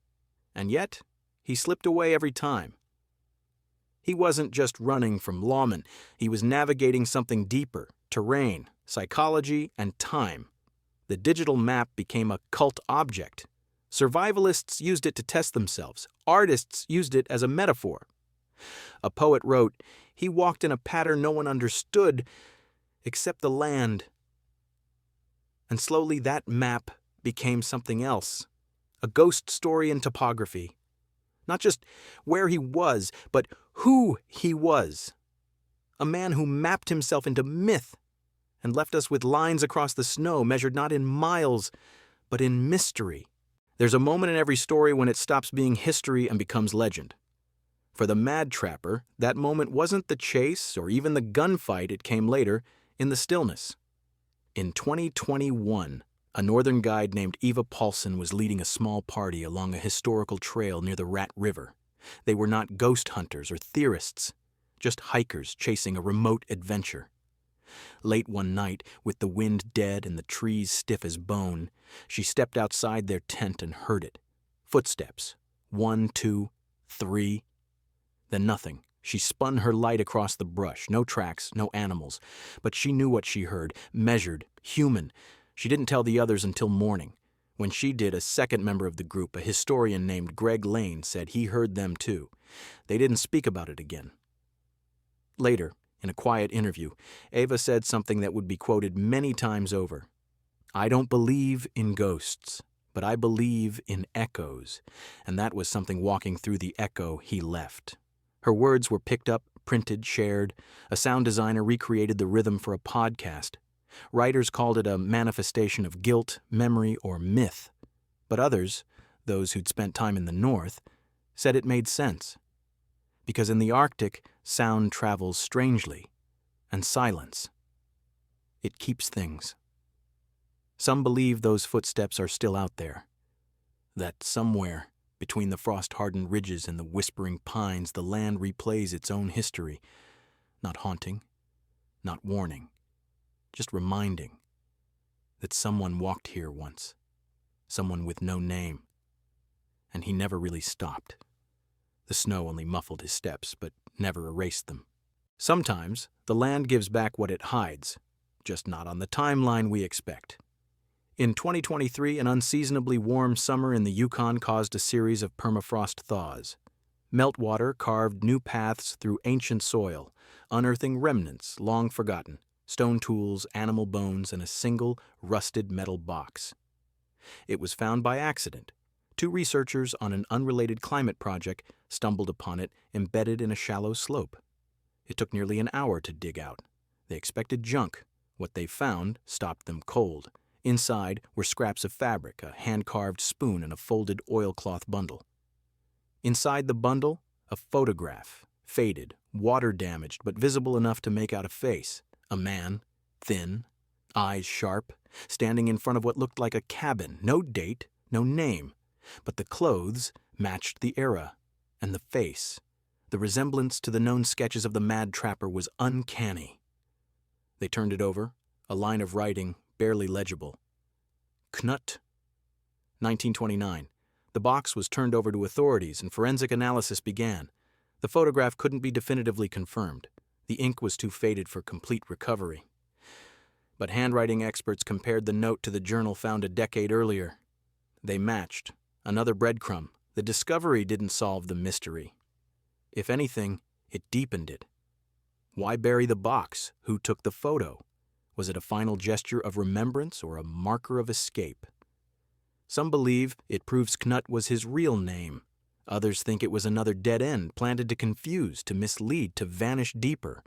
[SPEAKER 1] And yet, he slipped away every time. He wasn't just running from lawmen, he was navigating something deeper, terrain, psychology, and time. The digital map became a cult object. Survivalists used it to test themselves. Artists used it as a metaphor. A poet wrote, "He walked in a pattern no one understood, except the land." And slowly that map became something else. A ghost story in topography. Not just where he was, but who he was. A man who mapped himself into myth and left us with lines across the snow measured not in miles, but in mystery. There's a moment in every story when it stops being history and becomes legend. For the Mad Trapper, that moment wasn't the chase or even the gunfight, it came later, in the stillness. In 2021, a northern guide named Eva Paulson was leading a small party along a historical trail near the Rat River. They were not ghost hunters or theorists, just hikers chasing a remote adventure. Late one night, with the wind dead and the trees stiff as bone, she stepped outside their tent and heard it. Footsteps. 1, 2, 3. Then nothing. She spun her light across the brush. No tracks, no animals. But she knew what she heard. Measured. Human. She didn't tell the others until morning. When she did, a second member of the group, a historian named Greg Lane, said he heard them too. They didn't speak about it again. Later, in a quiet interview, Ava said something that would be quoted many times over. "I don't believe in ghosts, but I believe in echoes," and that was something walking through the echo he left. Her words were picked up, printed, shared. A sound designer recreated the rhythm for a podcast. Writers called it a manifestation of guilt, memory, or myth. But others, those who'd spent time in the North, said it made sense. Because in the Arctic, sound travels strangely, and silence. It keeps things. Some believe those footsteps are still out there. That somewhere, between the frost-hardened ridges and the whispering pines, the land replays its own history. Not haunting, not warning, just reminding that someone walked here once, someone with no name, and he never really stopped. The snow only muffled his steps, but never erased them. Sometimes, the land gives back what it hides, just not on the timeline we expect. In 2023, an unseasonably warm summer in the Yukon caused a series of permafrost thaws. Meltwater carved new paths through ancient soil, unearthing remnants long forgotten, stone tools, animal bones, and a single rusted metal box. It was found by accident. Two researchers on an unrelated climate project stumbled upon it embedded in a shallow slope. It took nearly an hour to dig out. They expected junk. What they found stopped them cold. Inside were scraps of fabric, a hand-carved spoon, and a folded oilcloth bundle. Inside the bundle, a photograph, faded, water-damaged, but visible enough to make out a face. A man, thin, eyes sharp, standing in front of what looked like a cabin. No date, no name, but the clothes matched the era, and the face. The resemblance to the known sketches of the Mad Trapper was uncanny. They turned it over, a line of writing, barely legible. Knut. 1929. The box was turned over to authorities and forensic analysis began. The photograph couldn't be definitively confirmed. The ink was too faded for complete recovery. But handwriting experts compared the note to the journal found a decade earlier. They matched. Another breadcrumb. The discovery didn't solve the mystery. If anything, it deepened it. Why bury the box? Who took the photo? Was it a final gesture of remembrance or a marker of escape? Some believe it proves Knut was his real name. Others think it was another dead end planted to confuse, to mislead, to vanish deeper.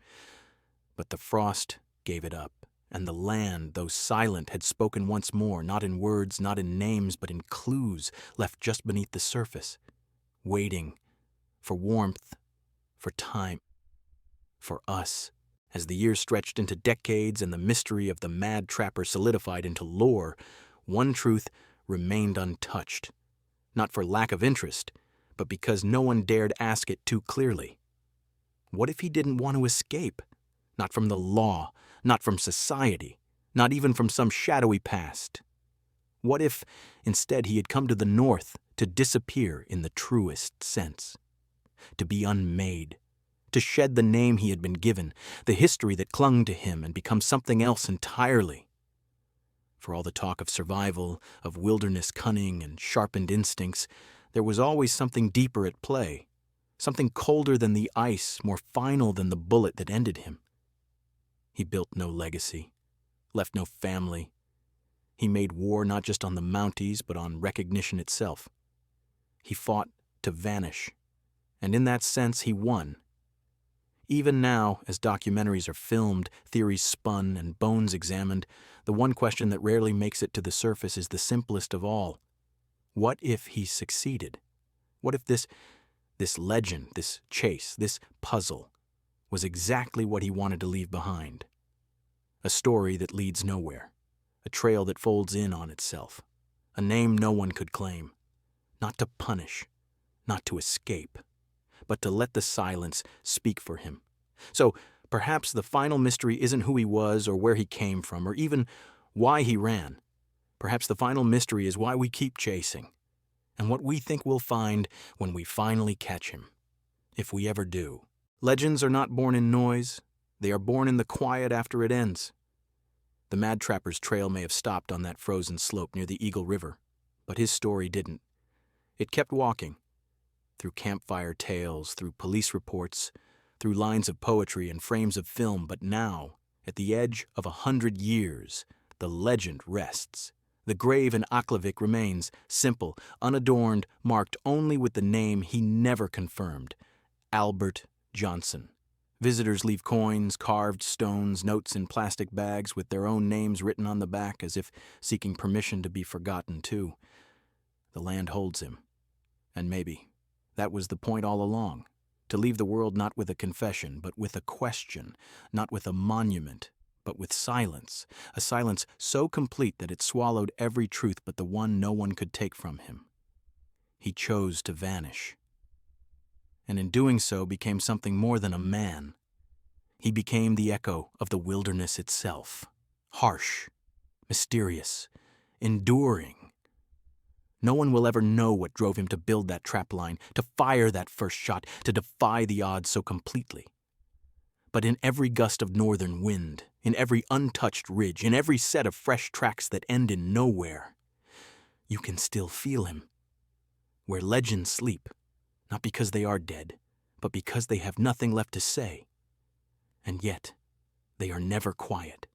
[SPEAKER 1] But the frost gave it up, and the land, though silent, had spoken once more, not in words, not in names, but in clues left just beneath the surface, waiting for warmth, for time, for us. As the years stretched into decades and the mystery of the Mad Trapper solidified into lore, one truth remained untouched. Not for lack of interest, but because no one dared ask it too clearly. What if he didn't want to escape? Not from the law, not from society, not even from some shadowy past. What if, instead, he had come to the North to disappear in the truest sense? To be unmade, to shed the name he had been given, the history that clung to him, and become something else entirely. For all the talk of survival, of wilderness cunning and sharpened instincts, there was always something deeper at play, something colder than the ice, more final than the bullet that ended him. He built no legacy, left no family. He made war not just on the Mounties, but on recognition itself. He fought to vanish, and in that sense he won. Even now, as documentaries are filmed, theories spun, and bones examined, the one question that rarely makes it to the surface is the simplest of all. What if he succeeded? What if this legend, this chase, this puzzle, was exactly what he wanted to leave behind? A story that leads nowhere, a trail that folds in on itself, a name no one could claim, not to punish, not to escape, but to let the silence speak for him. So, Perhaps the final mystery isn't who he was or where he came from or even why he ran. Perhaps the final mystery is why we keep chasing and what we think we'll find when we finally catch him, if we ever do. Legends are not born in noise. They are born in the quiet after it ends. The Mad Trapper's trail may have stopped on that frozen slope near the Eagle River, but his story didn't. It kept walking, through campfire tales, through police reports, through lines of poetry and frames of film, but now, at the edge of 100 years, the legend rests. The grave in Aklavik remains, simple, unadorned, marked only with the name he never confirmed, Albert Johnson. Visitors leave coins, carved stones, notes in plastic bags with their own names written on the back as if seeking permission to be forgotten too. The land holds him. And maybe that was the point all along, to leave the world not with a confession, but with a question, not with a monument, but with silence, a silence so complete that it swallowed every truth but the one no one could take from him. He chose to vanish. And in doing so became something more than a man. He became the echo of the wilderness itself, harsh, mysterious, enduring. No one will ever know what drove him to build that trapline, to fire that first shot, to defy the odds so completely. But in every gust of northern wind, in every untouched ridge, in every set of fresh tracks that end in nowhere, you can still feel him. Where legends sleep, not because they are dead, but because they have nothing left to say. And yet, they are never quiet.